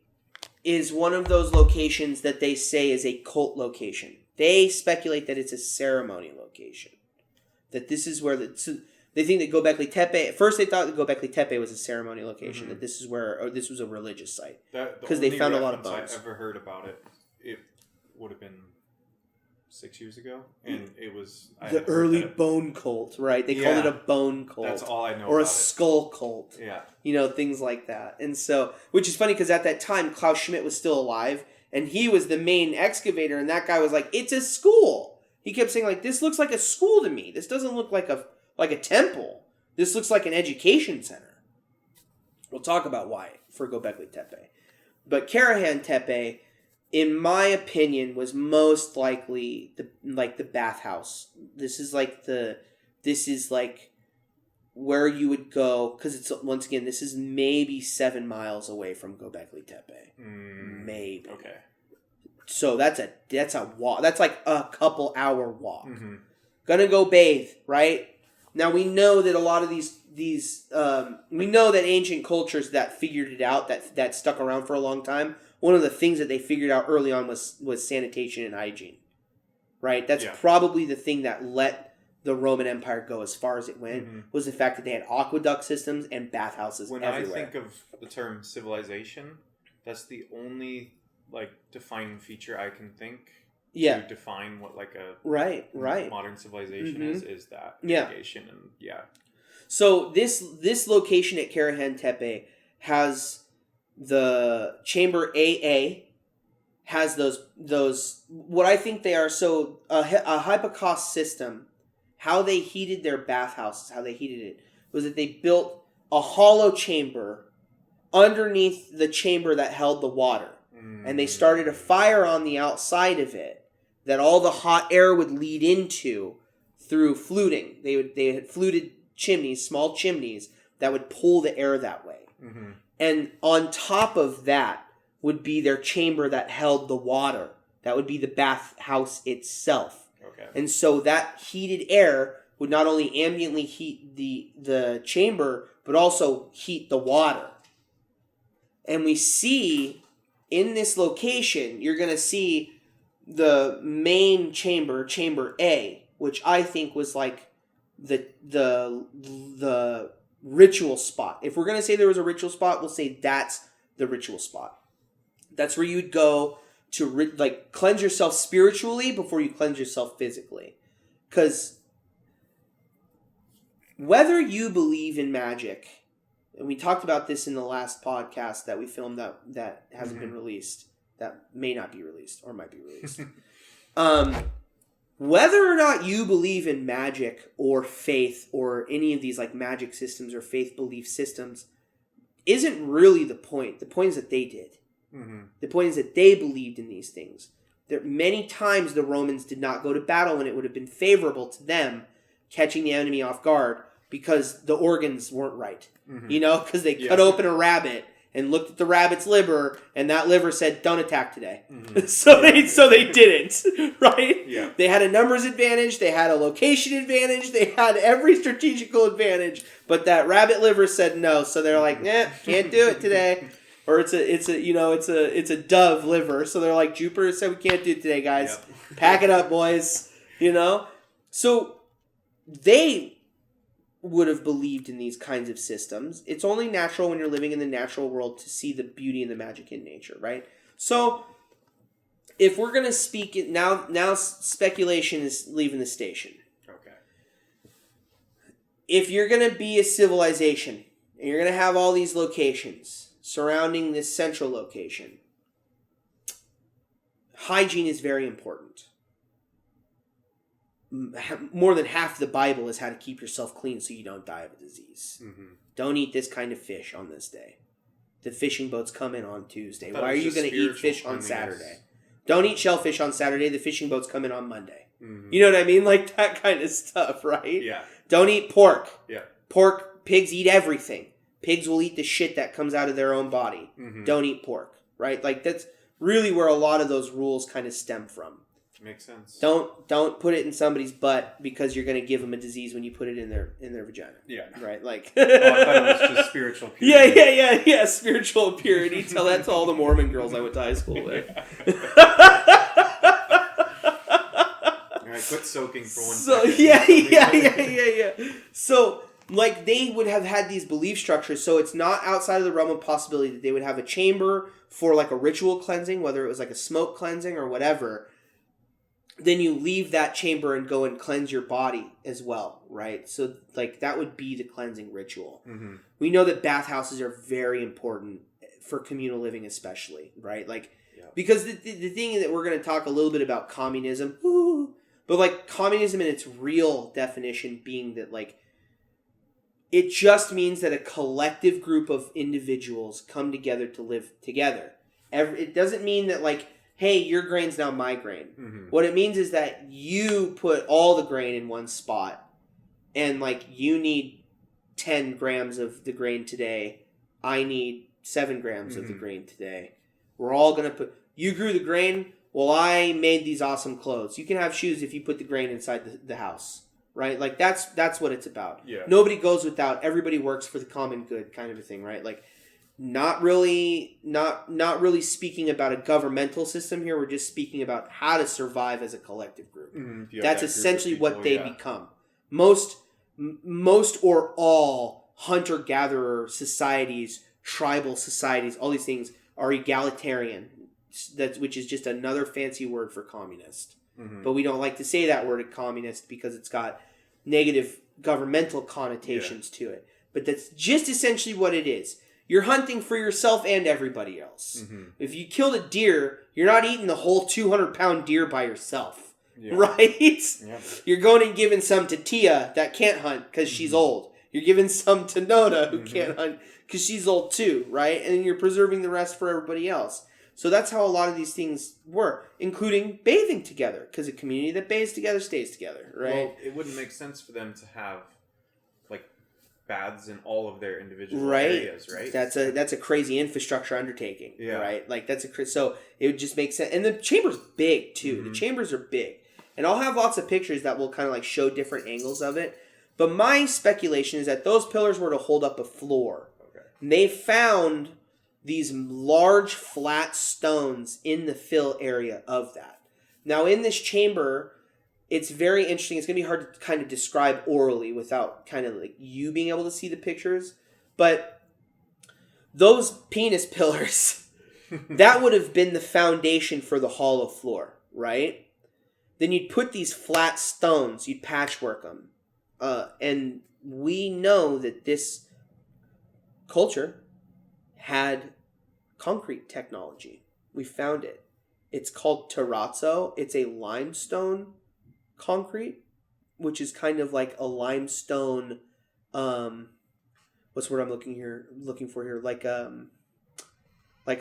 is one of those locations that they say is a cult location. They speculate that it's a ceremony location. That this is where they think that Gobekli Tepe. At first, they thought that Gobekli Tepe was a ceremony location. Mm-hmm. That this is where, this was a religious site because they found a lot of bones. I ever heard about it. It would have been 6 years ago, and it was the early bone cult, right? They called it a bone cult. That's all I know. Or a skull cult. Yeah. Things like that. And so, which is funny because at that time, Klaus Schmidt was still alive, and he was the main excavator, and that guy was like, it's a school. He kept saying, like, this looks like a school to me. This doesn't look like a temple. This looks like an education center. We'll talk about why for Gobekli Tepe. But Karahan Tepe, in my opinion, was most likely the bathhouse. This is like where you would go, because it's, once again, this is maybe 7 miles away from Gobekli Tepe. Maybe. Okay. So that's a walk. That's like a couple hour walk. Mm-hmm. Gonna go bathe, right? Now we know that a lot of these we know that ancient cultures that figured it out, that stuck around for a long time, one of the things that they figured out early on was sanitation and hygiene, right? That's probably the thing that let the Roman Empire go as far as it went, was the fact that they had aqueduct systems and bathhouses everywhere. When I think of the term civilization, that's the only defining feature I can think to define what a modern civilization is that irrigation and So this location at Karahan Tepe has the chamber AA, has those what I think they are. So a hypocaust system, how they heated their bathhouses, how they heated it was that they built a hollow chamber underneath the chamber that held the water. And they started a fire on the outside of it that all the hot air would lead into through fluting. They had fluted chimneys, small chimneys, that would pull the air that way. Mm-hmm. And on top of that would be their chamber that held the water. That would be the bathhouse itself. Okay. And so that heated air would not only ambiently heat the chamber, but also heat the water. And we see in this location, you're going to see the main chamber, chamber A, which I think was like the ritual spot. If we're going to say there was a ritual spot, we'll say that's the ritual spot. That's where you'd go to cleanse yourself spiritually before you cleanse yourself physically. Because whether you believe in magic, and we talked about this in the last podcast that we filmed that hasn't been released, that may not be released or might be released. Whether or not you believe in magic or faith or any of these like magic systems or faith belief systems isn't really the point. The point is that they did. Mm-hmm. The point is that they believed in these things. There many times the Romans did not go to battle when it would have been favorable to them, catching the enemy off guard because the organs weren't right. Mm-hmm. You know, because they cut open a rabbit and looked at the rabbit's liver, and that liver said, "Don't attack today." Mm-hmm. so they didn't, right? Yeah. They had a numbers advantage, they had a location advantage, they had every strategical advantage, but that rabbit liver said no. So they're like, "Nah, can't do it today." Or it's a dove liver, so they're like, "Jupiter said we can't do it today, guys. Yep. Pack it up, boys." You know, so they would have believed in these kinds of systems. It's only natural when you're living in the natural world to see the beauty and the magic in nature, right? So, if we're going to speak it now speculation is leaving the station. Okay. If you're going to be a civilization, and you're going to have all these locations surrounding this central location, hygiene is very important. More than half the Bible is how to keep yourself clean so you don't die of a disease. Mm-hmm. Don't eat this kind of fish on this day. The fishing boats come in on Tuesday. Why are you going to eat fish on Saturday? Don't eat shellfish on Saturday. The fishing boats come in on Monday. Mm-hmm. You know what I mean? Like that kind of stuff, right? Yeah. Don't eat pork. Yeah. Pigs eat everything. Pigs will eat the shit that comes out of their own body. Mm-hmm. Don't eat pork, right? Like that's really where a lot of those rules kind of stem from. Makes sense. Don't put it in somebody's butt because you're going to give them a disease when you put it in their vagina. Yeah. Right? Like. Oh, I thought it was just spiritual purity. Yeah. Spiritual purity. Tell that to all the Mormon girls I went to high school with. All right, quit soaking for one second. Yeah. So, like, they would have had these belief structures, so it's not outside of the realm of possibility that they would have a chamber for, like, a ritual cleansing, whether it was, like, a smoke cleansing or whatever. Then you leave that chamber and go and cleanse your body as well, right? So, like, that would be the cleansing ritual. Mm-hmm. We know that bathhouses are very important for communal living especially, right? Like, because the thing that we're going to talk a little bit about communism, but, like, communism in its real definition being that, like, it just means that a collective group of individuals come together to live together. It doesn't mean that, like, hey, your grain's now my grain. Mm-hmm. What it means is that you put all the grain in one spot, and, like, you need 10 grams of the grain today. I need 7 grams of the grain today. We're all going to put... You grew the grain. Well, I made these awesome clothes. You can have shoes if you put the grain inside the house, right? Like, that's what it's about. Yeah. Nobody goes without. Everybody works for the common good kind of a thing, right? Like, not really speaking about a governmental system here. We're just speaking about how to survive as a collective group. Mm-hmm. That's essentially what they become. Most or all hunter-gatherer societies, tribal societies, all these things are egalitarian. Which is just another fancy word for communist. Mm-hmm. But we don't like to say that word communist because it's got negative governmental connotations to it. But that's just essentially what it is. You're hunting for yourself and everybody else. Mm-hmm. If you killed a deer, you're not eating the whole 200-pound deer by yourself. Yeah. Right? Yeah. You're going and giving some to Tia that can't hunt because she's old. You're giving some to Nona who can't hunt because she's old too, right? And then you're preserving the rest for everybody else. So that's how a lot of these things work, including bathing together, because a community that bathes together stays together, right? Well, it wouldn't make sense for them to have, like, baths in all of their individual areas, right? That's a crazy infrastructure undertaking, right? Like, so it would just make sense. And the chamber's big, too. Mm-hmm. The chambers are big. And I'll have lots of pictures that will kind of, like, show different angles of it. But my speculation is that those pillars were to hold up a floor. Okay. And they found these large flat stones in the fill area of that. Now, in this chamber, it's very interesting. It's going to be hard to kind of describe orally without kind of like you being able to see the pictures. But those penis pillars, that would have been the foundation for the hollow floor, right? Then you'd put these flat stones, you'd patchwork them. And we know that this culture had concrete technology. We found it. It's called terrazzo. It's a limestone concrete, which is kind of like a limestone. What's the word I'm looking for here? Like a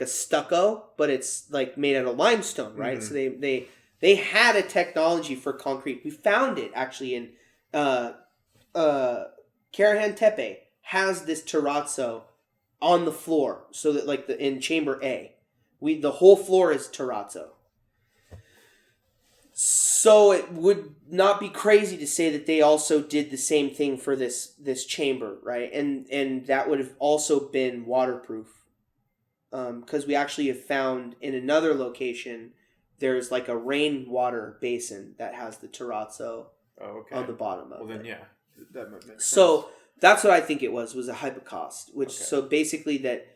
stucco, but it's like made out of limestone, right? So they had a technology for concrete. We found it actually in Karahan Tepe has this terrazzo on the floor, so that like in chamber A, the whole floor is terrazzo. So it would not be crazy to say that they also did the same thing for this chamber, right? And that would have also been waterproof, because we actually have found in another location there's like a rainwater basin that has the terrazzo on the bottom of it. Well, then yeah, that makes sense. So that's what I think it was a hypocaust, which so basically that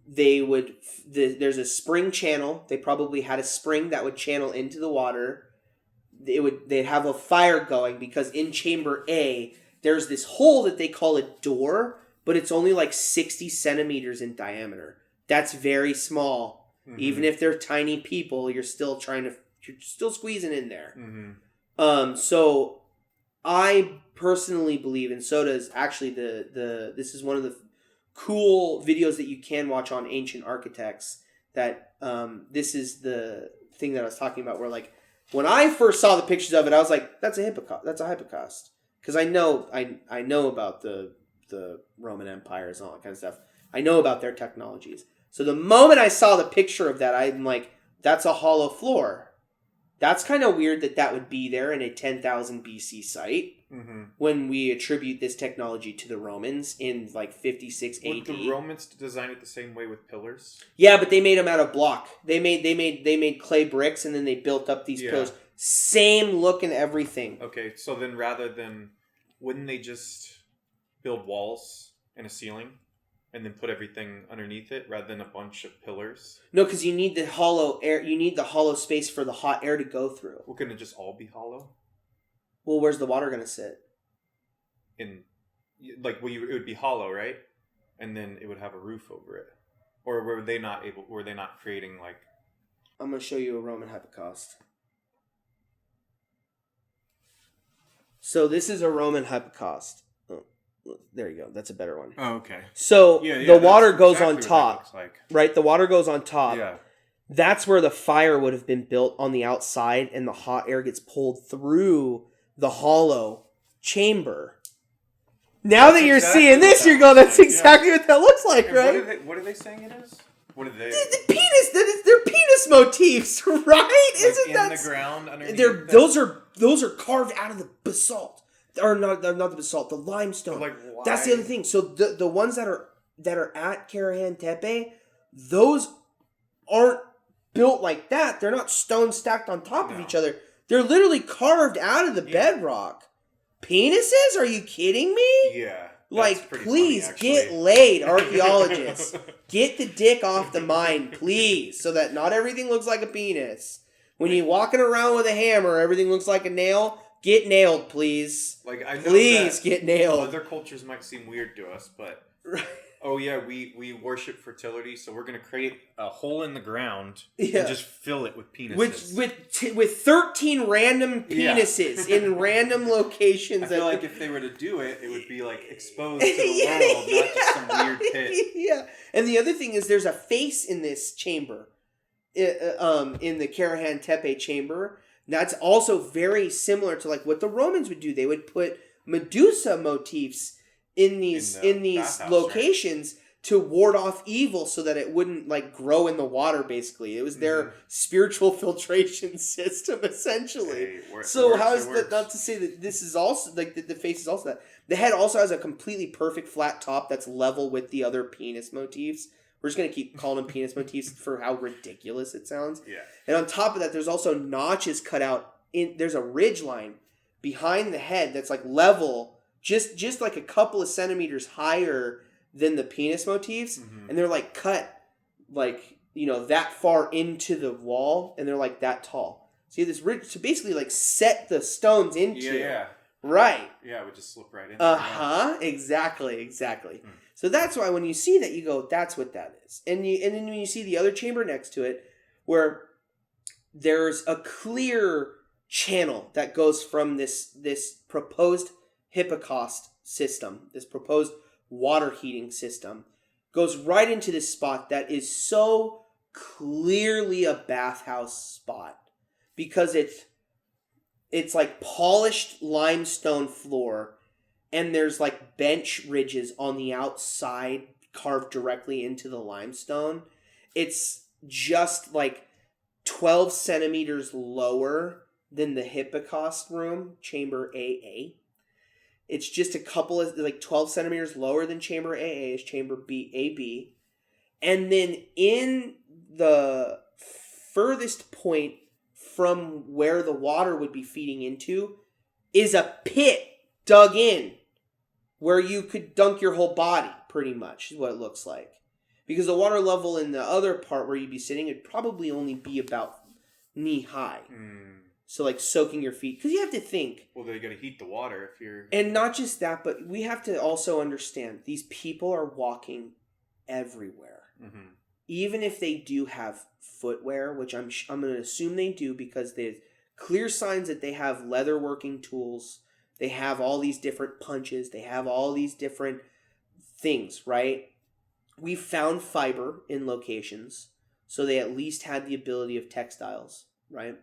they would there's a spring channel. They probably had a spring that would channel into the water. They'd have a fire going because in chamber A there's this hole that they call a door, but it's only like 60 centimeters in diameter. That's very small. Mm-hmm. Even if they're tiny people, you're still squeezing in there. Mm-hmm. So I personally believe, and so does actually this is one of the cool videos that you can watch on Ancient Architects, that this is the thing that I was talking about, where like when I first saw the pictures of it, I was like, that's a hypocaust. Because I know about the Roman empires and all that kind of stuff. I know about their technologies. So the moment I saw the picture of that, I'm like, that's a hollow floor. That's kind of weird that would be there in a 10,000 BC site, when we attribute this technology to the Romans in like 56 AD. Would the Romans design it the same way with pillars? Yeah, but they made them out of block. They made clay bricks, and then they built up these pillars. Same look and everything. Okay, so then wouldn't they just build walls and a ceiling and then put everything underneath it rather than a bunch of pillars? No, because you need the hollow air. You need the hollow space for the hot air to go through. Well, couldn't it just all be hollow? Well, where's the water going to sit? It would be hollow, right? And then it would have a roof over it. Or were they not creating like... I'm going to show you a Roman hypocaust. So this is a Roman hypocaust. Oh, there you go. That's a better one. Oh, okay. So the water goes on top, right? The water goes on top. Yeah. That's where the fire would have been built on the outside, and the hot air gets pulled through the hollow chamber. Now that you're seeing this, you're going, that's exactly what that looks like, right? What are they saying it is? What are they? The penis, they're penis motifs, right? Like isn't that in the ground underneath? Those are carved out of the basalt. Or not the basalt, the limestone. Like, why? That's the other thing. So the ones that are at Karahan Tepe, those aren't built like that. They're not stone stacked on top of each other. They're literally carved out of the bedrock. Penises? Are you kidding me? Yeah. Like, please, get laid, archaeologists. Get the dick off the mind, please, so that not everything looks like a penis. When you're walking around with a hammer, everything looks like a nail. Get nailed, please. Like, I know please get nailed. Other cultures might seem weird to us, but... Oh yeah, we worship fertility, so we're gonna create a hole in the ground and just fill it with penises. With 13 random penises in random locations. I feel like if they were to do it, it would be like exposed to the world, not just some weird pit. Yeah, and the other thing is, there's a face in this chamber, in the Karahan Tepe chamber. That's also very similar to like what the Romans would do. They would put Medusa motifs in these locations to ward off evil, so that it wouldn't like grow in the water. Basically, it was their spiritual filtration system, essentially. How is that not to say that this is also like the face is also that the head also has a completely perfect flat top that's level with the other penis motifs. We're just gonna keep calling them penis motifs for how ridiculous it sounds. Yeah. And on top of that, there's also notches cut out there's a ridge line behind the head that's like level. Just like a couple of centimeters higher than the penis motifs, and they're like cut like, that far into the wall, and they're like that tall. So you have this ridge to basically like set the stones into, Right. Yeah, it would just slip right in. Exactly. So that's why when you see that, you go, that's what that is. And then when you see the other chamber next to it, where there's a clear channel that goes from this proposed Hippocaust system, this proposed water heating system, goes right into this spot that is so clearly a bathhouse spot because it's like polished limestone floor, and there's like bench ridges on the outside carved directly into the limestone. It's just like 12 centimeters lower than the Hippocaust room, chamber AA. It's just a couple of, like 12 centimeters lower than chamber AA is chamber AB. And then in the furthest point from where the water would be feeding into is a pit dug in where you could dunk your whole body, pretty much, is what it looks like. Because the water level in the other part where you'd be sitting would probably only be about knee high. So, like, soaking your feet. Because you have to think. Well, they're going to heat the water if you're... And not just that, but we have to also understand these people are walking everywhere. Mm-hmm. Even if they do have footwear, which I'm going to assume they do because there's clear signs that they have leather working tools. They have all these different punches. They have all these different things, right? We found fiber in locations, so they at least had the ability of textiles, right?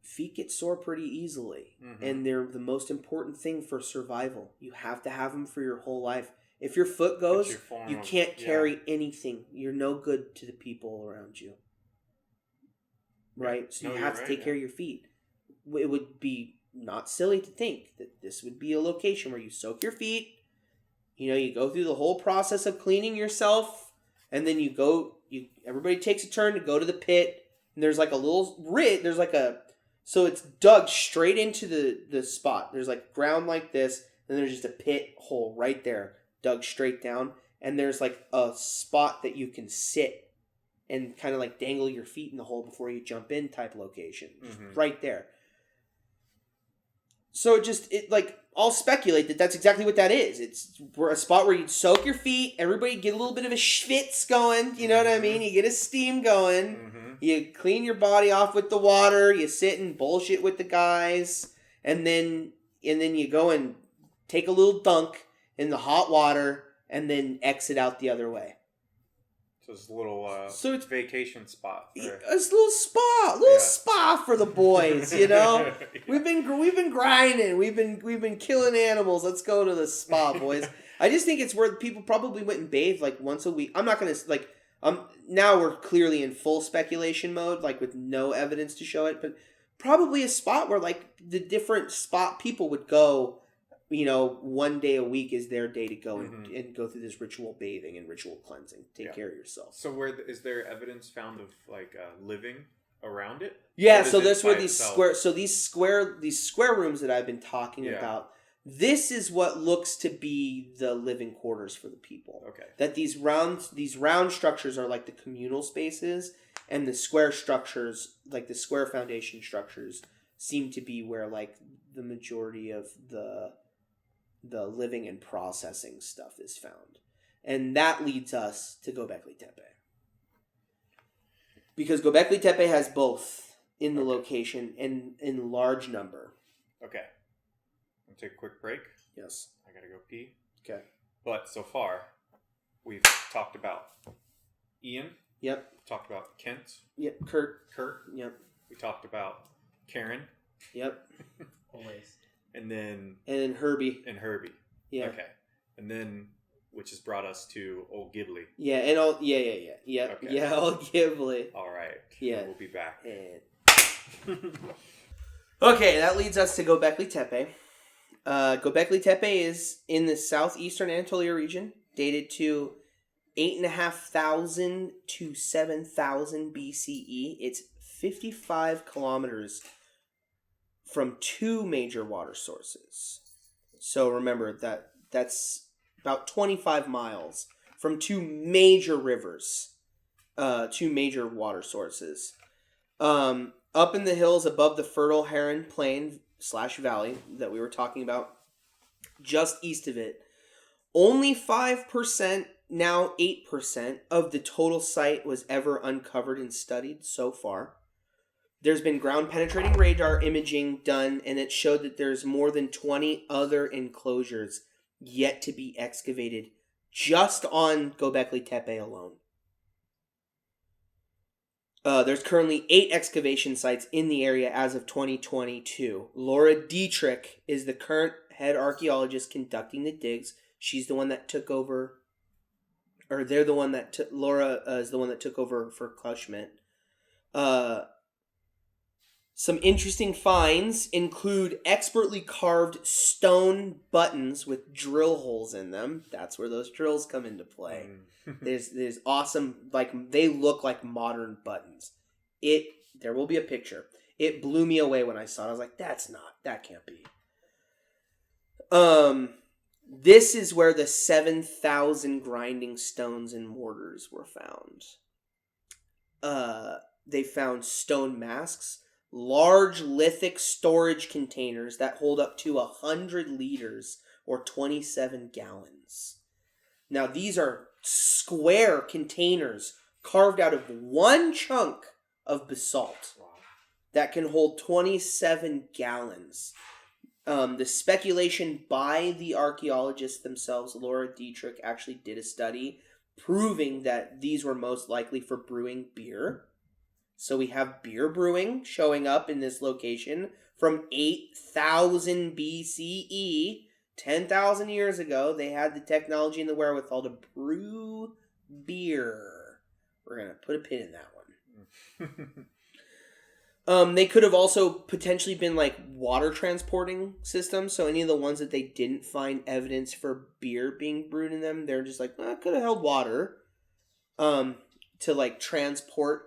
Feet get sore pretty easily, and they're the most important thing for survival. You have to have them for your whole life. If your foot goes, you can't carry anything. You're no good to the people around you, right? So you have to take care of your feet. It would be not silly to think that this would be a location where you soak your feet. You know, you go through the whole process of cleaning yourself, and then everybody takes a turn to go to the pit, and there's like a little so it's dug straight into the spot. There's like ground like this, and there's just a pit hole right there, dug straight down, and there's like a spot that you can sit and kind of like dangle your feet in the hole before you jump in type location. Right there. So I'll speculate that that's exactly what that is. It's a spot where you'd soak your feet, everybody get a little bit of a schwitz going, you know what I mean? You get a steam going, you clean your body off with the water, you sit and bullshit with the guys, and then you go and take a little dunk in the hot water, and then exit out the other way. So it's a little it's vacation spot. It's a little spa for the boys, you know. Yeah. We've been grinding, we've been killing animals. Let's go to the spa, boys. I just think it's where people probably went and bathed like once a week. I'm not gonna now we're clearly in full speculation mode, like with no evidence to show it, but probably a spot where like the different spot people would go. You know, one day a week is their day to go and go through this ritual bathing and ritual cleansing. Take care of yourself. So is there evidence found of like living around it? Yeah, so that's where these square rooms that I've been talking about. This is what looks to be the living quarters for the people. Okay. That these round structures are like the communal spaces, and the square structures, like the square foundation structures, seem to be where like the majority of the living and processing stuff is found. And that leads us to Gobekli Tepe. Because Gobekli Tepe has both in the location and in large number. Okay. We'll take a quick break. Yes. I gotta go pee. Okay. But so far, we've talked about Ian. Yep. Talked about Kent. Yep. Kurt. Yep. We talked about Karen. Yep. Always. And then Herbie. Yeah. Okay. And then, which has brought us to Old Ghibli. Yeah, and Old Ghibli. All right. Yeah. We'll be back. Okay, that leads us to Gobekli Tepe. Gobekli Tepe is in the southeastern Anatolia region, dated to 8,500 to 7,000 BCE. It's 55 kilometers from two major water sources. So remember that's about 25 miles from two major rivers, two major water sources. up in the hills above the fertile Heron Plain / Valley that we were talking about, just east of it, only 5%, now 8% of the total site was ever uncovered and studied so far. There's been ground-penetrating radar imaging done, and it showed that there's more than 20 other enclosures yet to be excavated just on Gobekli Tepe alone. There's currently 8 excavation sites in the area as of 2022. Laura Dietrich is the current head archaeologist conducting the digs. She's the one that took over, or they're the one that Laura is the one that took over for Klaus Schmidt. Some interesting finds include expertly carved stone buttons with drill holes in them. That's where those drills come into play. There's awesome, like, they look like modern buttons. There will be a picture. It blew me away when I saw it. I was like, that can't be. This is where the 7,000 grinding stones and mortars were found. They found stone masks, large lithic storage containers that hold up to 100 liters or 27 gallons. Now, these are square containers carved out of one chunk of basalt that can hold 27 gallons. The speculation by the archaeologists themselves, Laura Dietrich, actually did a study proving that these were most likely for brewing beer. So we have beer brewing showing up in this location from 8,000 BCE. 10,000 years ago, they had the technology and the wherewithal to brew beer. We're going to put a pin in that one. They could have also potentially been like water transporting systems. So any of the ones that they didn't find evidence for beer being brewed in them, they're just like, it could have held water to like transport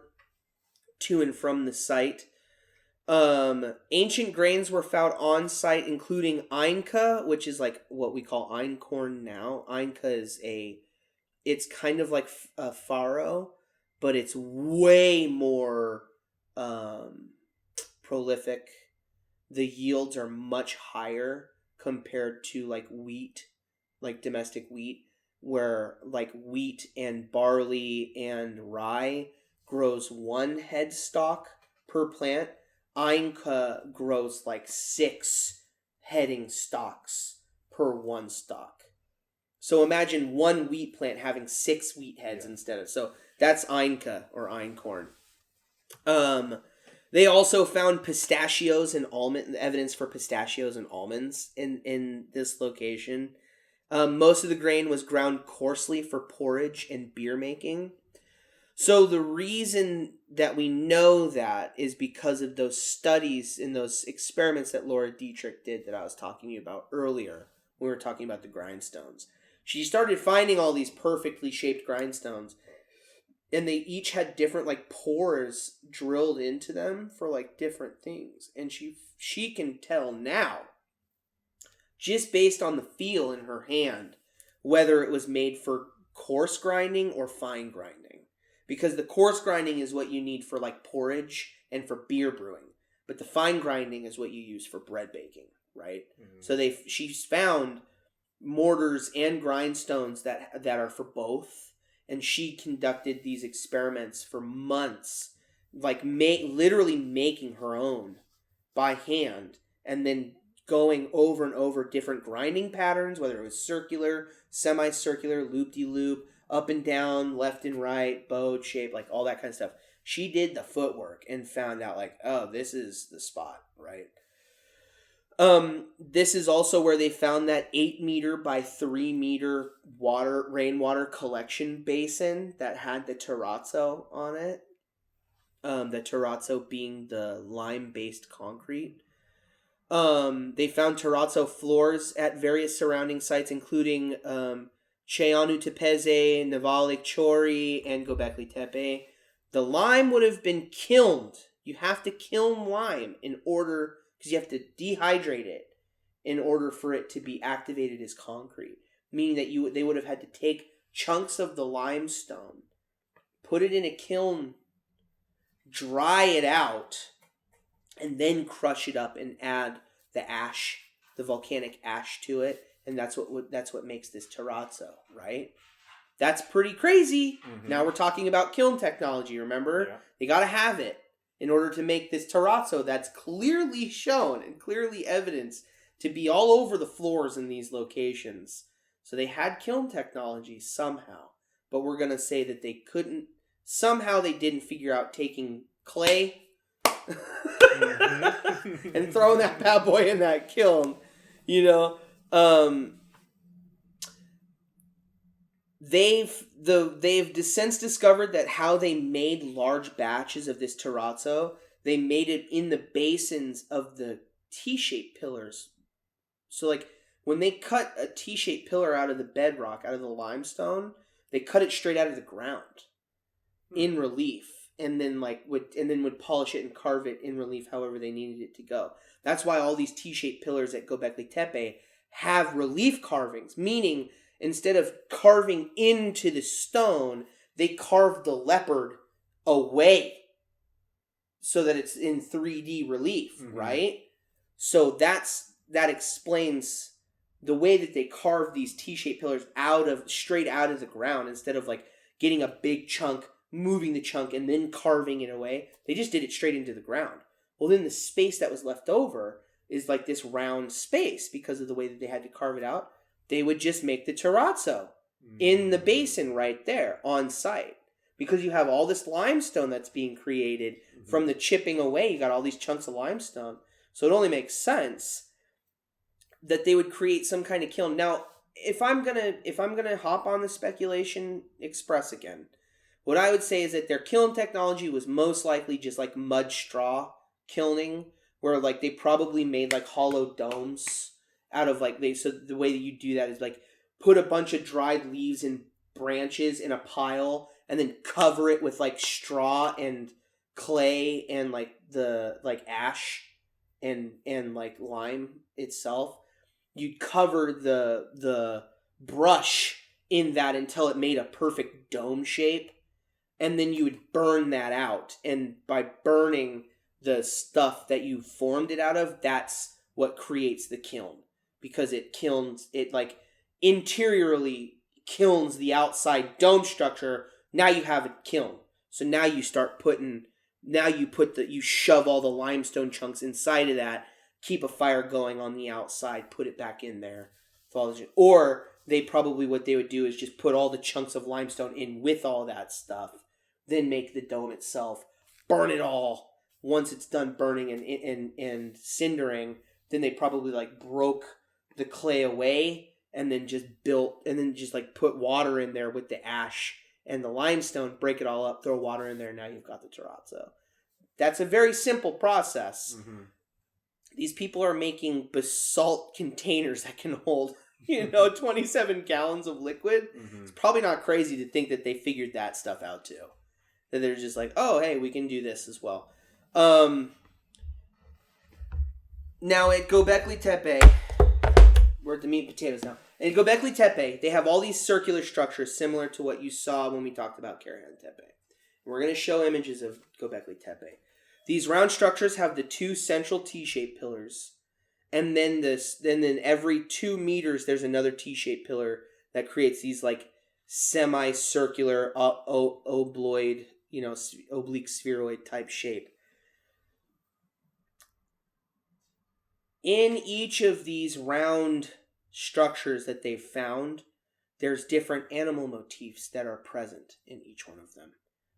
to and from the site. Ancient grains were found on site, including einka, which is like what we call einkorn now. Einka is it's kind of like a farro, but it's way more prolific. The yields are much higher compared to like wheat, like domestic wheat, where like wheat and barley and rye grows one headstock per plant. Einka grows like 6 heading stalks per one stalk. So imagine one wheat plant having 6 wheat heads instead of. So that's einka or einkorn. They also found pistachios and evidence for pistachios and almonds in this location. Most of the grain was ground coarsely for porridge and beer making. So the reason that we know that is because of those studies and those experiments that Laura Dietrich did that I was talking to you about earlier when we were talking about the grindstones. She started finding all these perfectly shaped grindstones, and they each had different like pores drilled into them for like different things. And she can tell now, just based on the feel in her hand, whether it was made for coarse grinding or fine grinding. Because the coarse grinding is what you need for like porridge and for beer brewing. But the fine grinding is what you use for bread baking, right? Mm-hmm. So she's found mortars and grindstones that are for both. And she conducted these experiments for months, like literally making her own by hand. And then going over and over different grinding patterns, whether it was circular, semicircular, loop-de-loop, up and down, left and right, bowed shape, like all that kind of stuff. She did the footwork and found out like, oh, this is the spot, right? This is also where they found that 8 meter by 3 meter rainwater collection basin that had the terrazzo on it. The terrazzo being the lime-based concrete. They found terrazzo floors at various surrounding sites, including Cheanu Tepeze, Navalik Chori, and Gobekli Tepe. The lime would have been kilned. You have to kiln lime in order, because you have to dehydrate it in order for it to be activated as concrete. Meaning that they would have had to take chunks of the limestone, put it in a kiln, dry it out, and then crush it up and add the ash, the volcanic ash to it, and that's what makes this terrazzo, right? That's pretty crazy. Mm-hmm. Now we're talking about kiln technology, remember? Yeah. They got to have it in order to make this terrazzo that's clearly shown and clearly evidenced to be all over the floors in these locations. So they had kiln technology somehow, but we're going to say that they couldn't, somehow they didn't figure out taking clay mm-hmm. and throwing that bad boy in that kiln, you know. They've since discovered that how they made large batches of this terrazzo, they made it in the basins of the T-shaped pillars. So like when they cut a T-shaped pillar out of the bedrock, out of the limestone, they cut it straight out of the ground in relief, and then would polish it and carve it in relief however they needed it to go. That's why all these T-shaped pillars at Gobekli Tepe have relief carvings, meaning instead of carving into the stone, they carved the leopard away so that it's in 3D relief, mm-hmm. right? So that explains the way that they carved these T-shaped pillars straight out of the ground instead of like getting a big chunk, moving the chunk, and then carving it away. They just did it straight into the ground. Well, then the space that was left over is like this round space because of the way that they had to carve it out. They would just make the terrazzo in the basin right there on site. Because you have all this limestone that's being created mm-hmm. from the chipping away. You got all these chunks of limestone. So it only makes sense that they would create some kind of kiln. Now, if I'm gonna hop on the speculation express again, what I would say is that their kiln technology was most likely just like mud straw kilning, where like they probably made like hollow domes out of like so the way that you do that is like put a bunch of dried leaves and branches in a pile and then cover it with like straw and clay and like the like ash and like lime itself. You'd cover the brush in that until it made a perfect dome shape, and then you would burn that out, and by burning the stuff that you formed it out of, that's what creates the kiln. Because it like interiorly kilns the outside dome structure. Now you have a kiln. So now you you shove all the limestone chunks inside of that, keep a fire going on the outside, put it back in there. Or what they would do is just put all the chunks of limestone in with all that stuff, then make the dome itself, burn it all. Once it's done burning and cindering, then they probably like broke the clay away and then just like put water in there with the ash and the limestone, break it all up, throw water in there, and now you've got the terrazzo. That's a very simple process. Mm-hmm. These people are making basalt containers that can hold, 27 gallons of liquid. Mm-hmm. It's probably not crazy to think that they figured that stuff out too. That they're just like, oh, hey, we can do this as well. Now at Gobekli Tepe, we're at the meat and potatoes now. In Gobekli Tepe, they have all these circular structures similar to what you saw when we talked about Karahan Tepe. We're going to show images of Gobekli Tepe. These round structures have the two central T-shaped pillars, and then every 2 meters there's another T-shaped pillar that creates these like semi-circular obloid, oblique spheroid type shape. In each of these round structures that they've found, there's different animal motifs that are present in each one of them.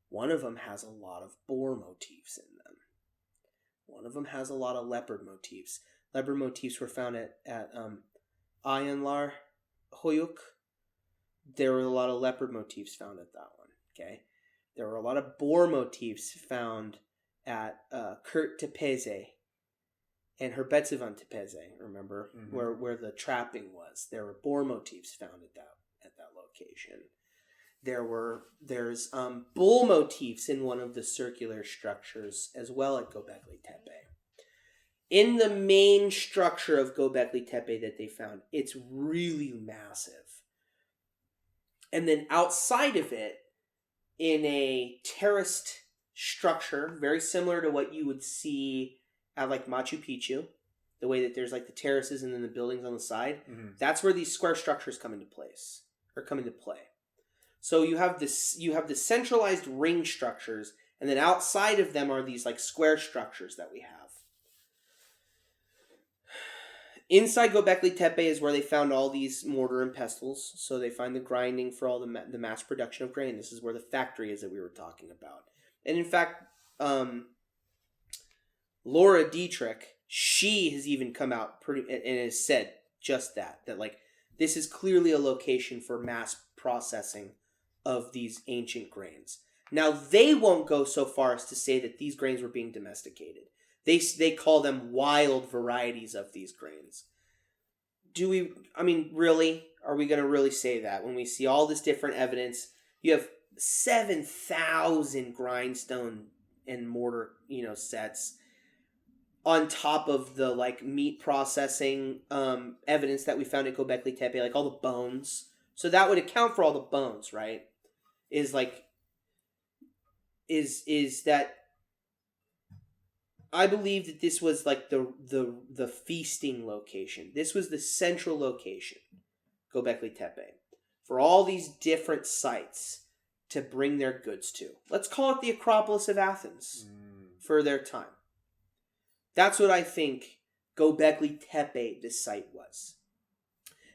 One of them has a lot of boar motifs in them. One of them has a lot of leopard motifs. Leopard motifs were found at Ayanlar Hoyuk. There were a lot of leopard motifs found at that one. Okay, there were a lot of boar motifs found at Kurt Tepeze and Herbetzivan Tepeze. Remember, mm-hmm. where the trapping was. There were boar motifs found at that location. There's bull motifs in one of the circular structures as well at Gobekli Tepe. In the main structure of Gobekli Tepe that they found, it's really massive. And then outside of it, in a terraced structure, very similar to what you would see at like Machu Picchu, the way that there's like the terraces and then the buildings on the side, Mm-hmm. that's where these square structures come into play. So you have the centralized ring structures, and then outside of them are these like square structures that we have. Inside Gobekli Tepe is where they found all these mortar and pestles. So they find the grinding for all the mass production of grain. This is where the factory is that we were talking about. And in fact, Laura Dietrich, she has even come out and has said just that like this is clearly a location for mass processing of these ancient grains. Now, they won't go so far as to say that these grains were being domesticated. They call them wild varieties of these grains. Really? Are we going to really say that when we see all this different evidence? You have 7,000 grindstone and mortar, sets on top of the like meat processing evidence that we found at Gobekli Tepe, like all the bones. So that would account for all the bones, right? Is that I believe that this was like the feasting location. This was the central location, Gobekli Tepe, for all these different sites to bring their goods to. Let's call it the Acropolis of Athens for their time. That's what I think Gobekli Tepe, this site was.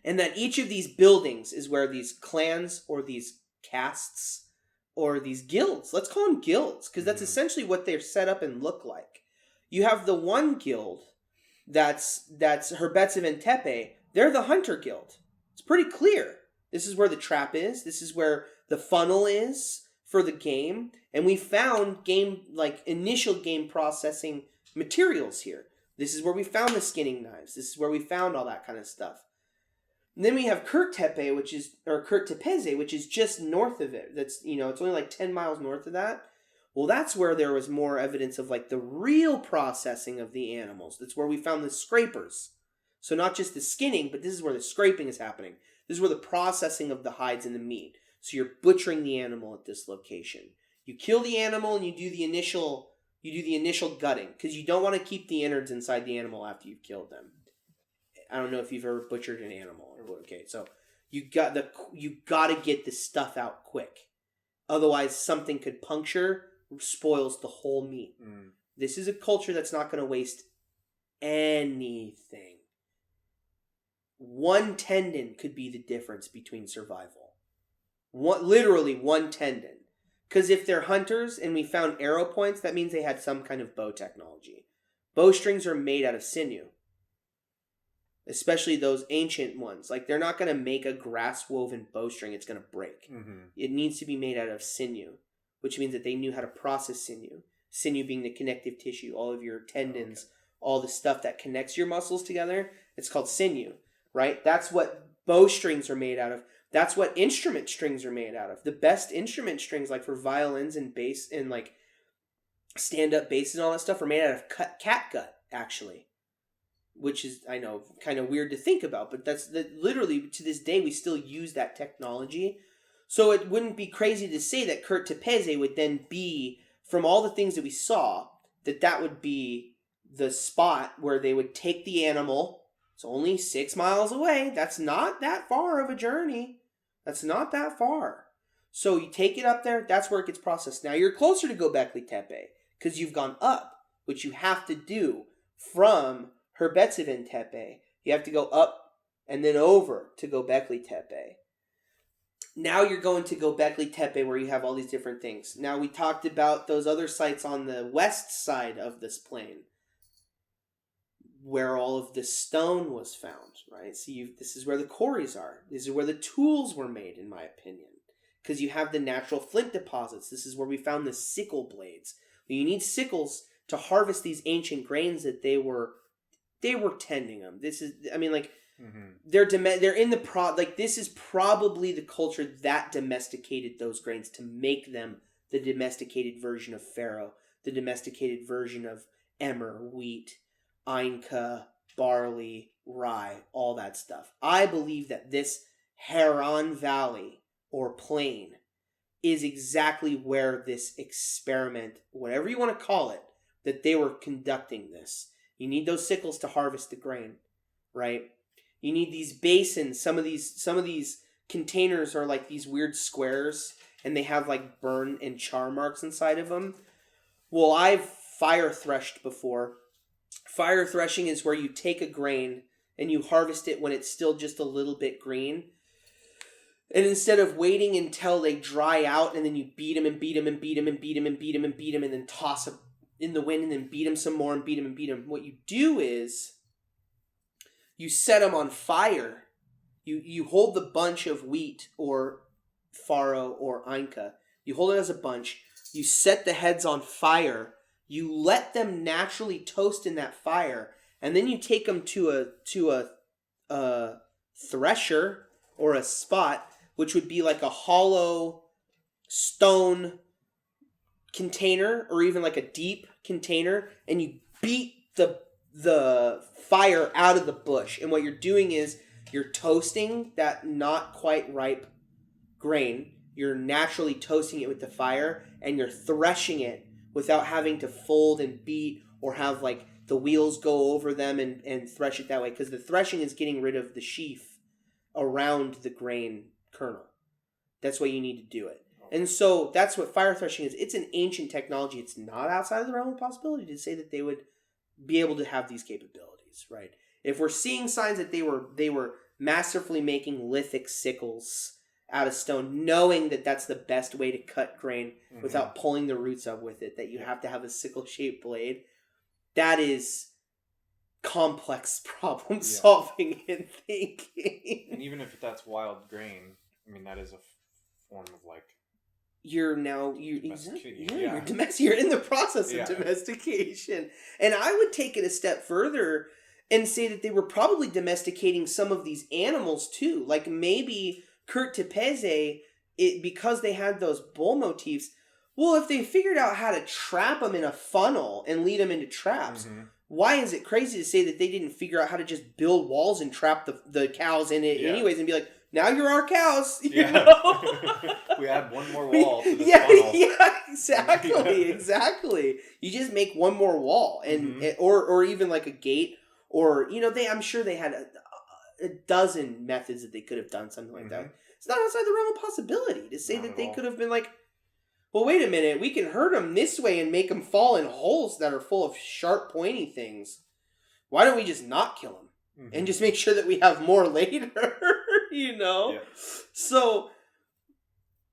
And that each of these buildings is where these clans or these castes or these guilds, let's call them guilds, because that's essentially what they're set up and look like. You have the one guild that's Herbetziv Tepe. They're the Hunter Guild. It's pretty clear. This is where the trap is. This is where the funnel is for the game. And we found initial game processing materials here. This is where we found the skinning knives. This is where we found all that kind of stuff. And then we have Kurt Tepeze, which is just north of it. That's, it's only like 10 miles north of that. Well, that's where there was more evidence of like the real processing of the animals. That's where we found the scrapers. So not just the skinning, but this is where the scraping is happening. This is where the processing of the hides and the meat. So you're butchering the animal at this location. You kill the animal and you do the initial gutting, because you don't want to keep the innards inside the animal after you've killed them. I don't know if you've ever butchered an animal or what. Okay, so you got to get this stuff out quick. Otherwise, something could puncture, spoils the whole meat. This is a culture that's not going to waste anything. One tendon could be the difference between survival. Literally one tendon. Because if they're hunters and we found arrow points, that means they had some kind of bow technology. Bowstrings are made out of sinew. Especially those ancient ones. Like, they're not going to make a grass-woven bowstring. It's going to break. It needs to be made out of sinew, which means that they knew how to process sinew. Sinew being the connective tissue, all of your tendons, all the stuff that connects your muscles together. It's called sinew, right? That's what bowstrings are made out of. That's what instrument strings are made out of. The best instrument strings, like for violins and bass and like stand-up bass and all that stuff, are made out of cat gut, actually. Which is, I know, kind of weird to think about, but that's literally, to this day, we still use that technology. So it wouldn't be crazy to say that Kurt Tepeze would then be, from all the things that we saw, that would be the spot where they would take the animal. It's only 6 miles away. That's not that far of a journey. That's not that far. So you take it up there, that's where it gets processed. Now you're closer to Gobekli Tepe, because you've gone up, which you have to do from Herbetziv Tepe. You have to go up and then over to Gobekli Tepe. Now you're going to Gobekli Tepe, where you have all these different things. Now we talked about those other sites on the west side of this plain, where all of the stone was found, right? So this is where the quarries are. This is where the tools were made, in my opinion. Because you have the natural flint deposits. This is where we found the sickle blades. You need sickles to harvest these ancient grains that they were tending them. This is, they're in the this is probably the culture that domesticated those grains to make them the domesticated version of farro, the domesticated version of emmer, wheat, Einka, barley, rye, all that stuff. I believe that this Haran Valley or plain is exactly where this experiment, whatever you want to call it, that they were conducting this. You need those sickles to harvest the grain, right? You need these basins. Some of these containers are like these weird squares, and they have like burn and char marks inside of them. Well, I've fire threshed before. Fire threshing is where you take a grain and you harvest it when it's still just a little bit green. And instead of waiting until they dry out and then you beat them and beat them and beat them and beat them and beat them and beat them and then toss them in the wind and then beat them some more and beat them and beat them, what you do is you set them on fire. You hold the bunch of wheat or farro or einka. You hold it as a bunch. You set the heads on fire. You let them naturally toast in that fire, and then you take them to a thresher or a spot, which would be like a hollow stone container or even like a deep container, and you beat the fire out of the bush. And what you're doing is you're toasting that not quite ripe grain. You're naturally toasting it with the fire, and you're threshing it without having to fold and beat or have like the wheels go over them and thresh it that way. Because the threshing is getting rid of the sheaf around the grain kernel. That's why you need to do it. And so that's what fire threshing is. It's an ancient technology. It's not outside of the realm of possibility to say that they would be able to have these capabilities, right? If we're seeing signs that they were masterfully making lithic sickles out of stone, knowing that that's the best way to cut grain without pulling the roots up with it, that you have to have a sickle-shaped blade, that is complex problem solving and thinking. And even if that's wild grain, I mean, that is a form of like you're in the process of domestication. And I would take it a step further and say that they were probably domesticating some of these animals too. Like maybe Kurt Tepeze, because they had those bull motifs, well, if they figured out how to trap them in a funnel and lead them into traps, why is it crazy to say that they didn't figure out how to just build walls and trap the cows in it anyways and be like, now you're our cows, you know? We add one more wall to the funnel. Yeah, exactly. You just make one more wall, and or even like a gate, or I'm sure they had a dozen methods that they could have done something like that. It's not outside the realm of possibility to say that they could have been like, well, wait a minute, we can hurt them this way and make them fall in holes that are full of sharp, pointy things. Why don't we just not kill them and just make sure that we have more later? Yeah. So,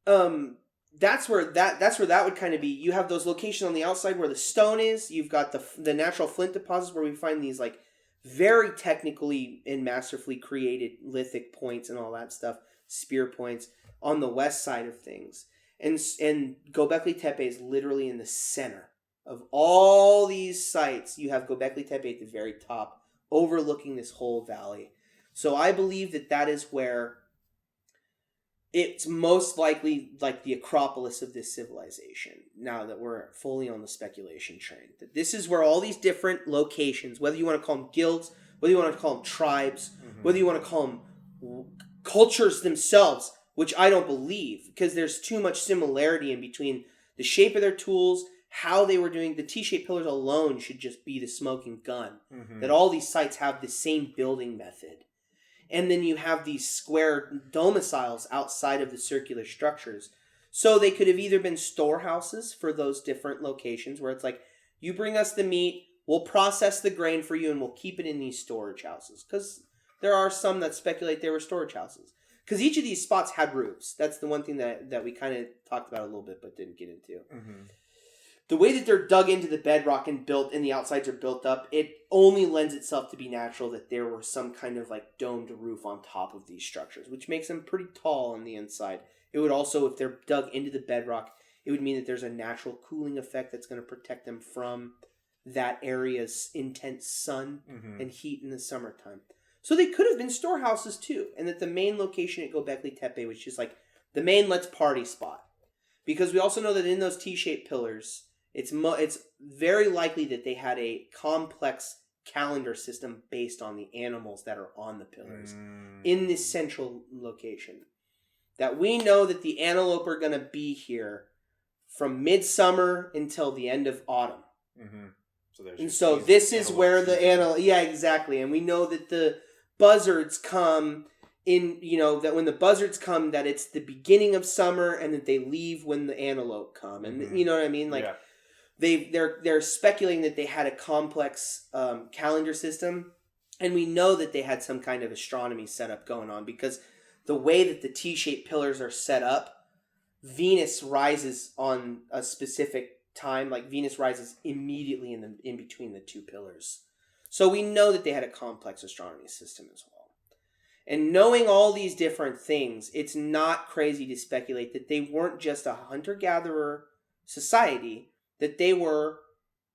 that's where that would kind of be. You have those locations on the outside where the stone is. You've got the natural flint deposits where we find these like very technically and masterfully created lithic points and all that stuff, spear points on the west side of things. And Gobekli Tepe is literally in the center of all these sites. You have Gobekli Tepe at the very top, overlooking this whole valley. So I believe that is where it's most likely like the Acropolis of this civilization, now that we're fully on the speculation train. That this is where all these different locations, whether you want to call them guilds, whether you want to call them tribes, whether you want to call them cultures themselves, which I don't believe, because there's too much similarity in between the shape of their tools, how they were doing. The T-shaped pillars alone should just be the smoking gun. That all these sites have the same building method. And then you have these square domiciles outside of the circular structures. So they could have either been storehouses for those different locations where it's like, you bring us the meat, we'll process the grain for you, and we'll keep it in these storage houses. Because there are some that speculate they were storage houses. Because each of these spots had roofs. That's the one thing that we kind of talked about a little bit but didn't get into. The way that they're dug into the bedrock and built and the outsides are built up, it only lends itself to be natural that there were some kind of like domed roof on top of these structures, which makes them pretty tall on the inside. It would also, if they're dug into the bedrock, it would mean that there's a natural cooling effect that's going to protect them from that area's intense sun and heat in the summertime. So they could have been storehouses too, and that the main location at Gobekli Tepe was just like the main let's party spot. Because we also know that in those T-shaped pillars, it's very likely that they had a complex calendar system based on the animals that are on the pillars in this central location. That we know that the antelope are going to be here from midsummer until the end of autumn. So this is where the yeah, exactly. And we know that the buzzards come in, that when the buzzards come, that it's the beginning of summer, and that they leave when the antelope come. And you know what I mean? Like they're speculating that they had a complex calendar system, and we know that they had some kind of astronomy setup going on, because the way that the T-shaped pillars are set up, Venus rises on a specific time. Like Venus rises immediately in between the two pillars. So we know that they had a complex astronomy system as well. And knowing all these different things, it's not crazy to speculate that they weren't just a hunter-gatherer society, that they were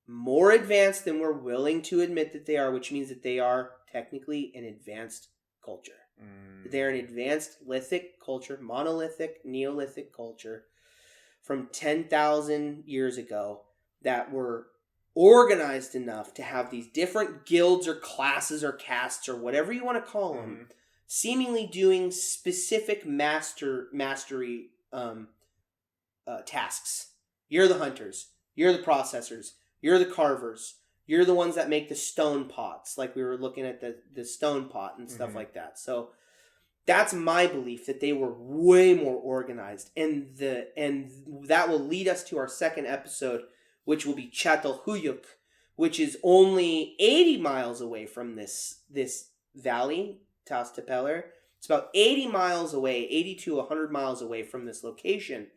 more advanced than we're willing to admit that they are, which means that they are technically an advanced culture. They're an advanced lithic culture, monolithic, Neolithic culture from 10,000 years ago that were organized enough to have these different guilds or classes or castes or whatever you want to call them, seemingly doing specific mastery tasks. You're the hunters. You're the processors. You're the carvers. You're the ones that make the stone pots, like we were looking at the stone pot and stuff like that. So that's my belief, that they were way more organized. And that will lead us to our second episode, which will be Çatalhöyük, which is only 80 miles away from this valley, Tas Tepeler. It's about 80 miles away, 80 to 100 miles away from this location.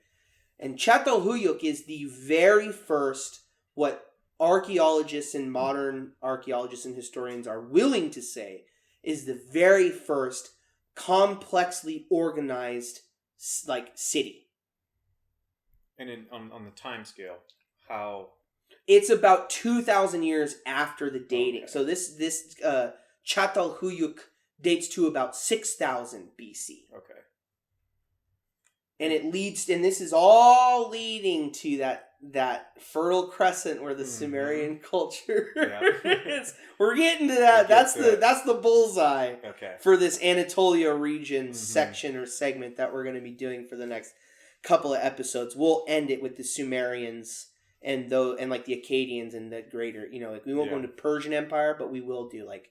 And Çatalhöyük is the very first, what archaeologists and modern archaeologists and historians are willing to say, is the very first complexly organized city. And on the time scale, how? It's about 2,000 years after the dating. Okay. So this Çatalhöyük dates to about 6,000 BC. Okay. And and this is all leading to that Fertile Crescent where the Sumerian culture is. We're getting to that. That's the bullseye for this Anatolia region section or segment that we're going to be doing for the next couple of episodes. We'll end it with the Sumerians and like the Akkadians and the greater, we won't go into Persian Empire, but we will do like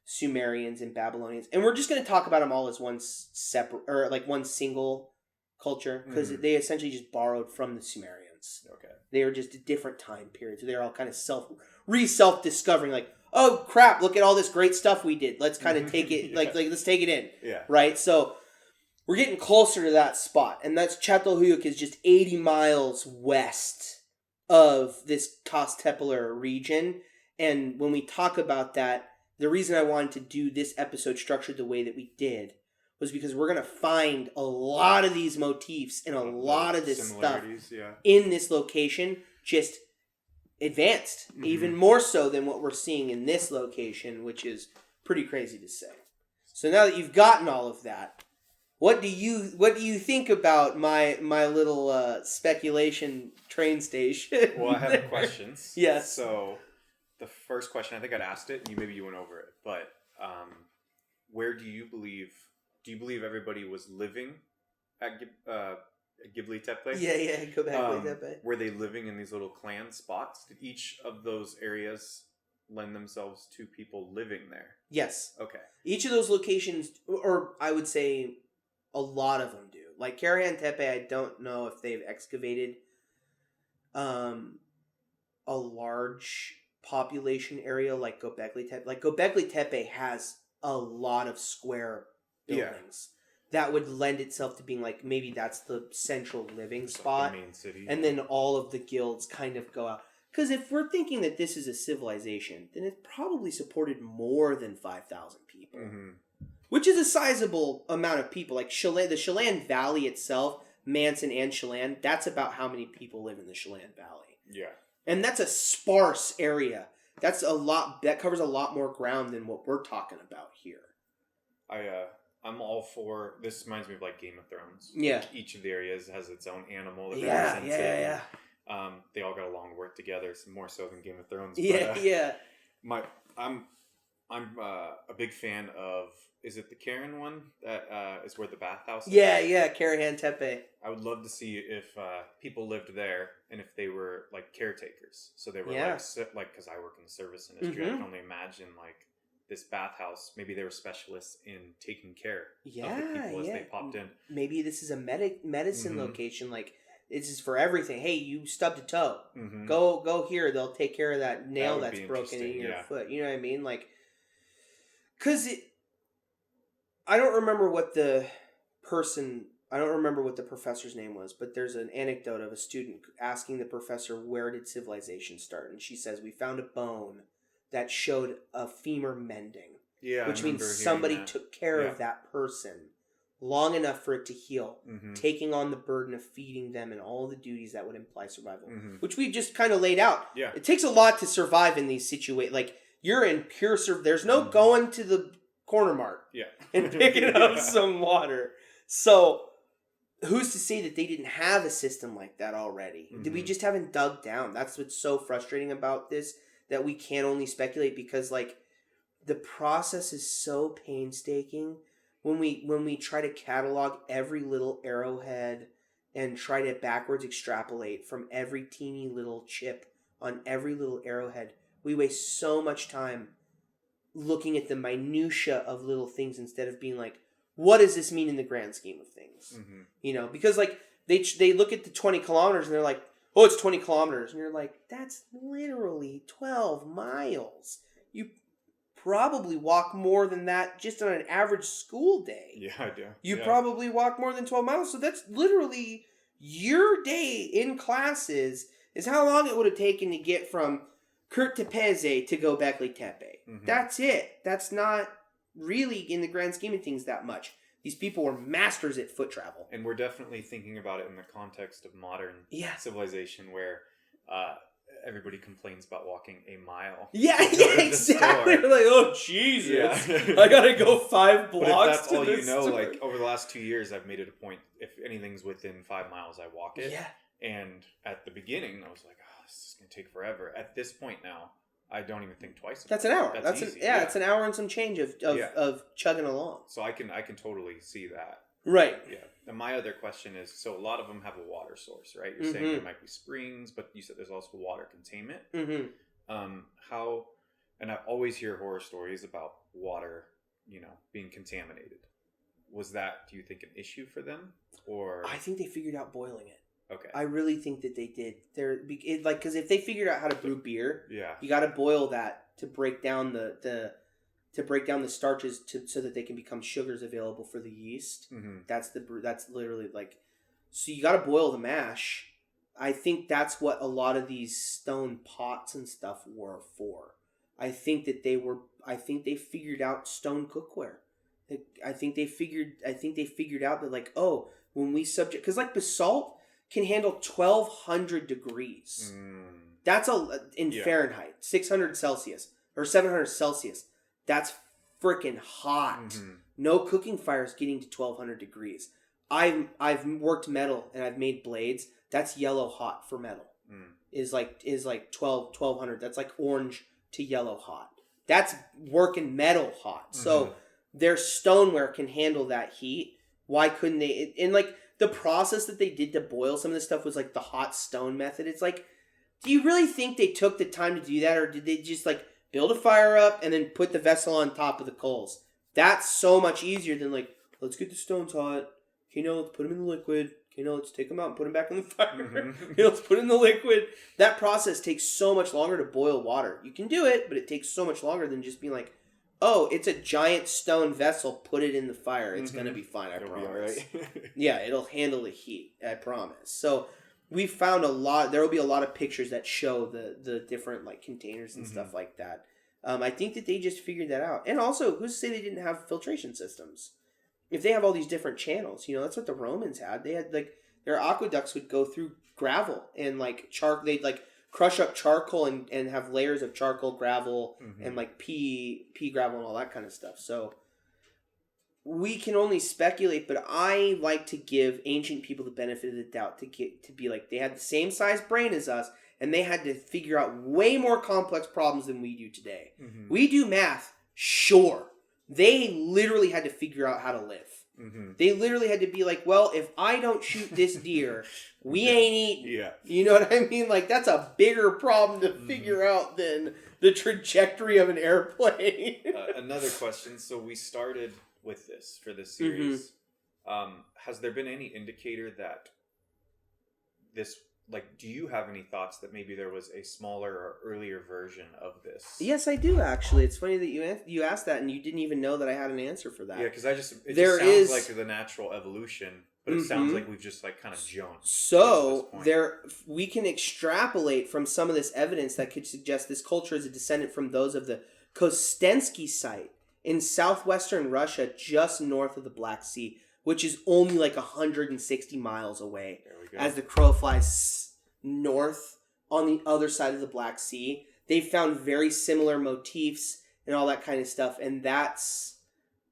Sumerians and Babylonians. And we're just going to talk about them all as one separate, or like one single culture, because they essentially just borrowed from the Sumerians. Okay. They are just a different time period. So they're all kind of self-discovering, like, oh crap, look at all this great stuff we did. Let's kind of take it, like let's take it in. Yeah. Right? So we're getting closer to that spot. And that's Çatalhöyük is just 80 miles west of this Tas Tepeler region. And when we talk about that, the reason I wanted to do this episode structured the way that we did was because we're going to find a lot of these motifs and a lot of this stuff in this location, just advanced, even more so than what we're seeing in this location, which is pretty crazy to say. So now that you've gotten all of that, what do you think about my little speculation train station? Well, I have questions. Yes. So the first question, I think I'd asked it, and maybe you went over it, but where do you believe everybody was living at Gobekli Tepe? Yeah, Gobekli Tepe. Were they living in these little clan spots? Did each of those areas lend themselves to people living there? Yes. Okay. Each of those locations, or I would say a lot of them do. Like Karahan Tepe, I don't know if they've excavated a large population area like Gobekli Tepe. Like Gobekli Tepe has a lot of square buildings that would lend itself to being like, maybe that's the central living spot, the main city, and then all of the guilds kind of go out. Because if we're thinking that this is a civilization, then it probably supported more than 5,000 people, which is a sizable amount of people. Like the Chelan Valley itself, Manson and Chelan, that's about how many people live in the Chelan Valley. Yeah, and that's a sparse area. That's a lot. That covers a lot more ground than what we're talking about here. I'm all for this. Reminds me of like Game of Thrones. Yeah, like each of the areas has its own animal. That Yeah. They all got along, work together. It's more so than Game of Thrones. Yeah. But, I'm a big fan of. Is it the Karen one that is where the bathhouse is? Yeah, Karahan Tepe. I would love to see if people lived there and if they were like caretakers. So they were like because I work in the service industry, I can only imagine like this bathhouse. Maybe they were specialists in taking care of the people as they popped in. Maybe this is a medicine location. Like this is for everything. Hey, you stubbed a toe. Go here. They'll take care of that nail that's broken in your foot. You know what I mean? Like, because I don't remember what the professor's name was, but there's an anecdote of a student asking the professor, where did civilization start? And she says, we found a bone that showed a femur mending. Yeah, which means somebody took care of that person long enough for it to heal, taking on the burden of feeding them and all the duties that would imply survival, which we just kind of laid out. Yeah. It takes a lot to survive in these situations. Like, you're in pure there's no going to the corner mart and picking up some water. So who's to say that they didn't have a system like that already? Did we just haven't dug down? That's what's so frustrating about this, that we can only speculate, because like the process is so painstaking. When we try to catalog every little arrowhead and try to backwards extrapolate from every teeny little chip on every little arrowhead, we waste so much time looking at the minutia of little things instead of being like, what does this mean in the grand scheme of things? You know, because like they look at the 20 kilometers and they're like, oh, it's 20 kilometers. And you're like, that's literally 12 miles. You probably walk more than that just on an average school day. Yeah, I do. You probably walk more than 12 miles. So that's literally your day in classes is how long it would have taken to get from Kurt Tepeze to Gobekli Tepe. That's it. That's not really in the grand scheme of things that much. These people were masters at foot travel. And we're definitely thinking about it in the context of modern civilization, where everybody complains about walking a mile. Yeah, exactly. They're like, oh, Jesus. I got to go 5 blocks. But if that's all you know, store. like over the last 2 years, I've made it a point, if anything's within 5 miles, I walk it. Yeah. And at the beginning, I was like, oh, this is going to take forever. At this point now, I don't even think twice about That's an hour. That's easy. It's an hour and some change of chugging along. So I can totally see that. Right. Yeah. And my other question is, so a lot of them have a water source, right? You're saying there might be springs, but you said there's also water containment. And I always hear horror stories about water, being contaminated. Was that, do you think, an issue for them? Or I think they figured out boiling it. Okay. I really think that they did. Because if they figured out how to brew beer, yeah, you got to boil that to break down the starches so that they can become sugars available for the yeast. That's literally like, so you got to boil the mash. I think that's what a lot of these stone pots and stuff were for. I think they figured out stone cookware. I think they figured out that like, oh, when we because like basalt can handle 1,200 degrees. That's in Fahrenheit, 600 Celsius or 700 Celsius. That's freaking hot. No cooking fires getting to 1,200 degrees. I've worked metal and I've made blades. That's yellow hot for metal. Is like 1,200. That's like orange to yellow hot. That's working metal hot. So their stoneware can handle that heat. Why couldn't they? And like the process that they did to boil some of this stuff was like the hot stone method. It's like, do you really think they took the time to do that, or did they just like build a fire up and then put the vessel on top of the coals? That's so much easier than like, let's get the stones hot. Okay, let's put them in the liquid. Okay, let's take them out and put them back in the fire. Let's put in the liquid. That process takes so much longer to boil water. You can do it, but it takes so much longer than just being like, oh, it's a giant stone vessel. Put it in the fire. It's going to be fine, I promise. Yeah, it'll handle the heat. I promise. So we found a lot. There will be a lot of pictures that show the different like containers and stuff like that. I think that they just figured that out. And also, who's to say they didn't have filtration systems? If they have all these different channels, that's what the Romans had. They had like their aqueducts would go through gravel and like they'd like crush up charcoal and have layers of charcoal, gravel, and like pea gravel and all that kind of stuff. So we can only speculate, but I like to give ancient people the benefit of the doubt to be like, they had the same size brain as us, and they had to figure out way more complex problems than we do today. We do math Sure. They literally had to figure out how to live. Mm-hmm. They literally had to be like, well, if I don't shoot this deer, we ain't eating. Yeah. You know what I mean? Like, that's a bigger problem to figure out than the trajectory of an airplane. Another question. So we started with this for this series. Has there been any indicator that this, like, do you have any thoughts that maybe there was a smaller or earlier version of this? Yes, I do, actually. It's funny that you asked that and you didn't even know that I had an answer for that. Yeah, because it just sounds like the natural evolution, but it sounds like we've just, like, kind of jumped. So, we can extrapolate from some of this evidence that could suggest this culture is a descendant from those of the Kostensky site in southwestern Russia, just north of the Black Sea, which is only like 160 miles away. There we go. As the crow flies north on the other side of the Black Sea. They found very similar motifs and all that kind of stuff. And that's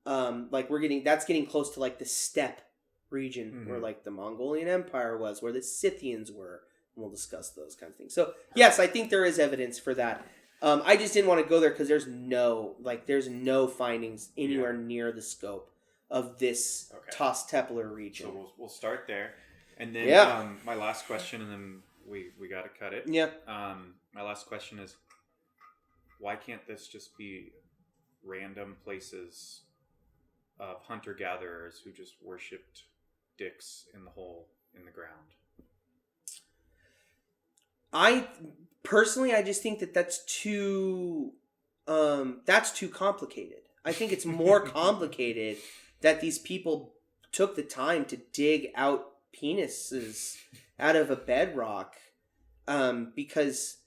that's getting close to like the steppe region where like the Mongolian Empire was, where the Scythians were. And we'll discuss those kind of things. So yes, I think there is evidence for that. I just didn't want to go there because there's no findings anywhere near the scope of this Tos Tepler region. So we'll start there. And then my last question, and then we got to cut it. Yeah. My last question is, why can't this just be random places of hunter-gatherers who just worshipped dicks in the hole in the ground? I just think that's too complicated. I think it's more complicated that these people took the time to dig out penises out of a bedrock, because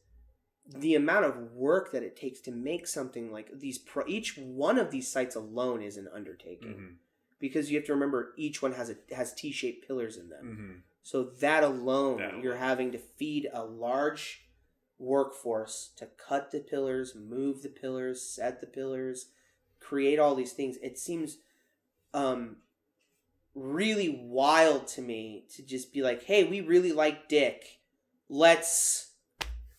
the amount of work that it takes to make something like these, each one of these sites alone is an undertaking, because you have to remember each one has T-shaped pillars in them. So that alone, you're having to feed a large workforce to cut the pillars, move the pillars, set the pillars, create all these things. It seems really wild to me to just be like, hey, we really like dick. Let's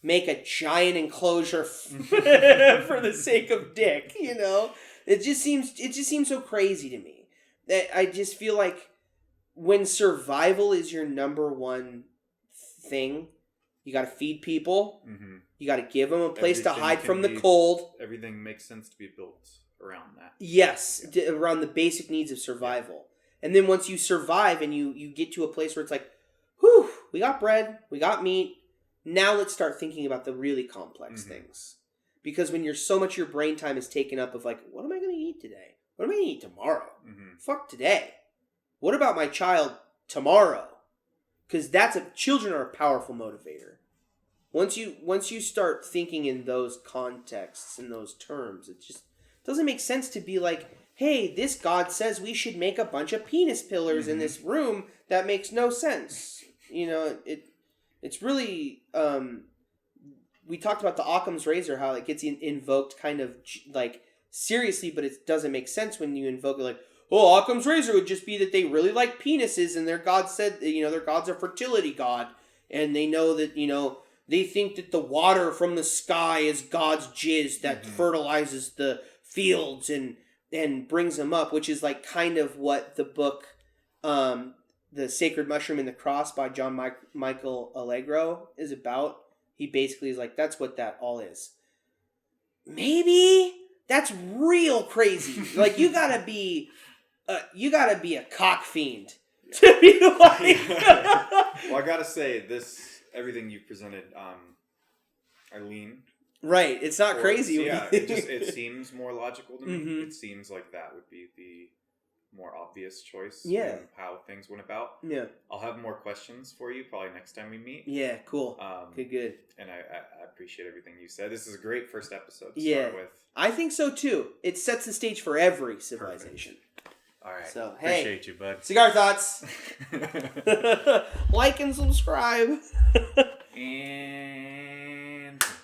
make a giant enclosure for the sake of dick, you know? It just seems so crazy to me. That I just feel like when survival is your number one thing, you got to feed people. You got to give them a place to hide from the cold. Everything makes sense to be built around that. Yes, around the basic needs of survival. And then once you survive and you get to a place where it's like, whew, we got bread, we got meat. Now let's start thinking about the really complex things. Because when so much of your brain time is taken up of like, what am I going to eat today? What am I going to eat tomorrow? Fuck today. What about my child tomorrow? Because children are a powerful motivator. Once you start thinking in those contexts, in those terms, it just doesn't make sense to be like, hey, this god says we should make a bunch of penis pillars in this room. That makes no sense. You know, it's really, we talked about the Occam's razor, how it gets invoked kind of like seriously, but it doesn't make sense when you invoke it like, oh, Occam's razor would just be that they really like penises and their god said, their god's a fertility god. And they know that, they think that the water from the sky is God's jizz that fertilizes the fields and brings them up, which is like kind of what the book, The Sacred Mushroom and the Cross by John Michael Allegro is about. He basically is like, that's what that all is. Maybe that's real crazy. Like you gotta be a cock fiend to be like. Well, I gotta say everything you presented, I lean. Right, it's not crazy. Yeah, it seems more logical to me. It seems like that would be the more obvious choice. In how things went about. Yeah, I'll have more questions for you probably next time we meet. Yeah, cool. Good. And I appreciate everything you said. This is a great first episode to start with. I think so too. It sets the stage for every civilization. Perfect. All right. So appreciate you, bud. Cigar Thots. Like and subscribe. And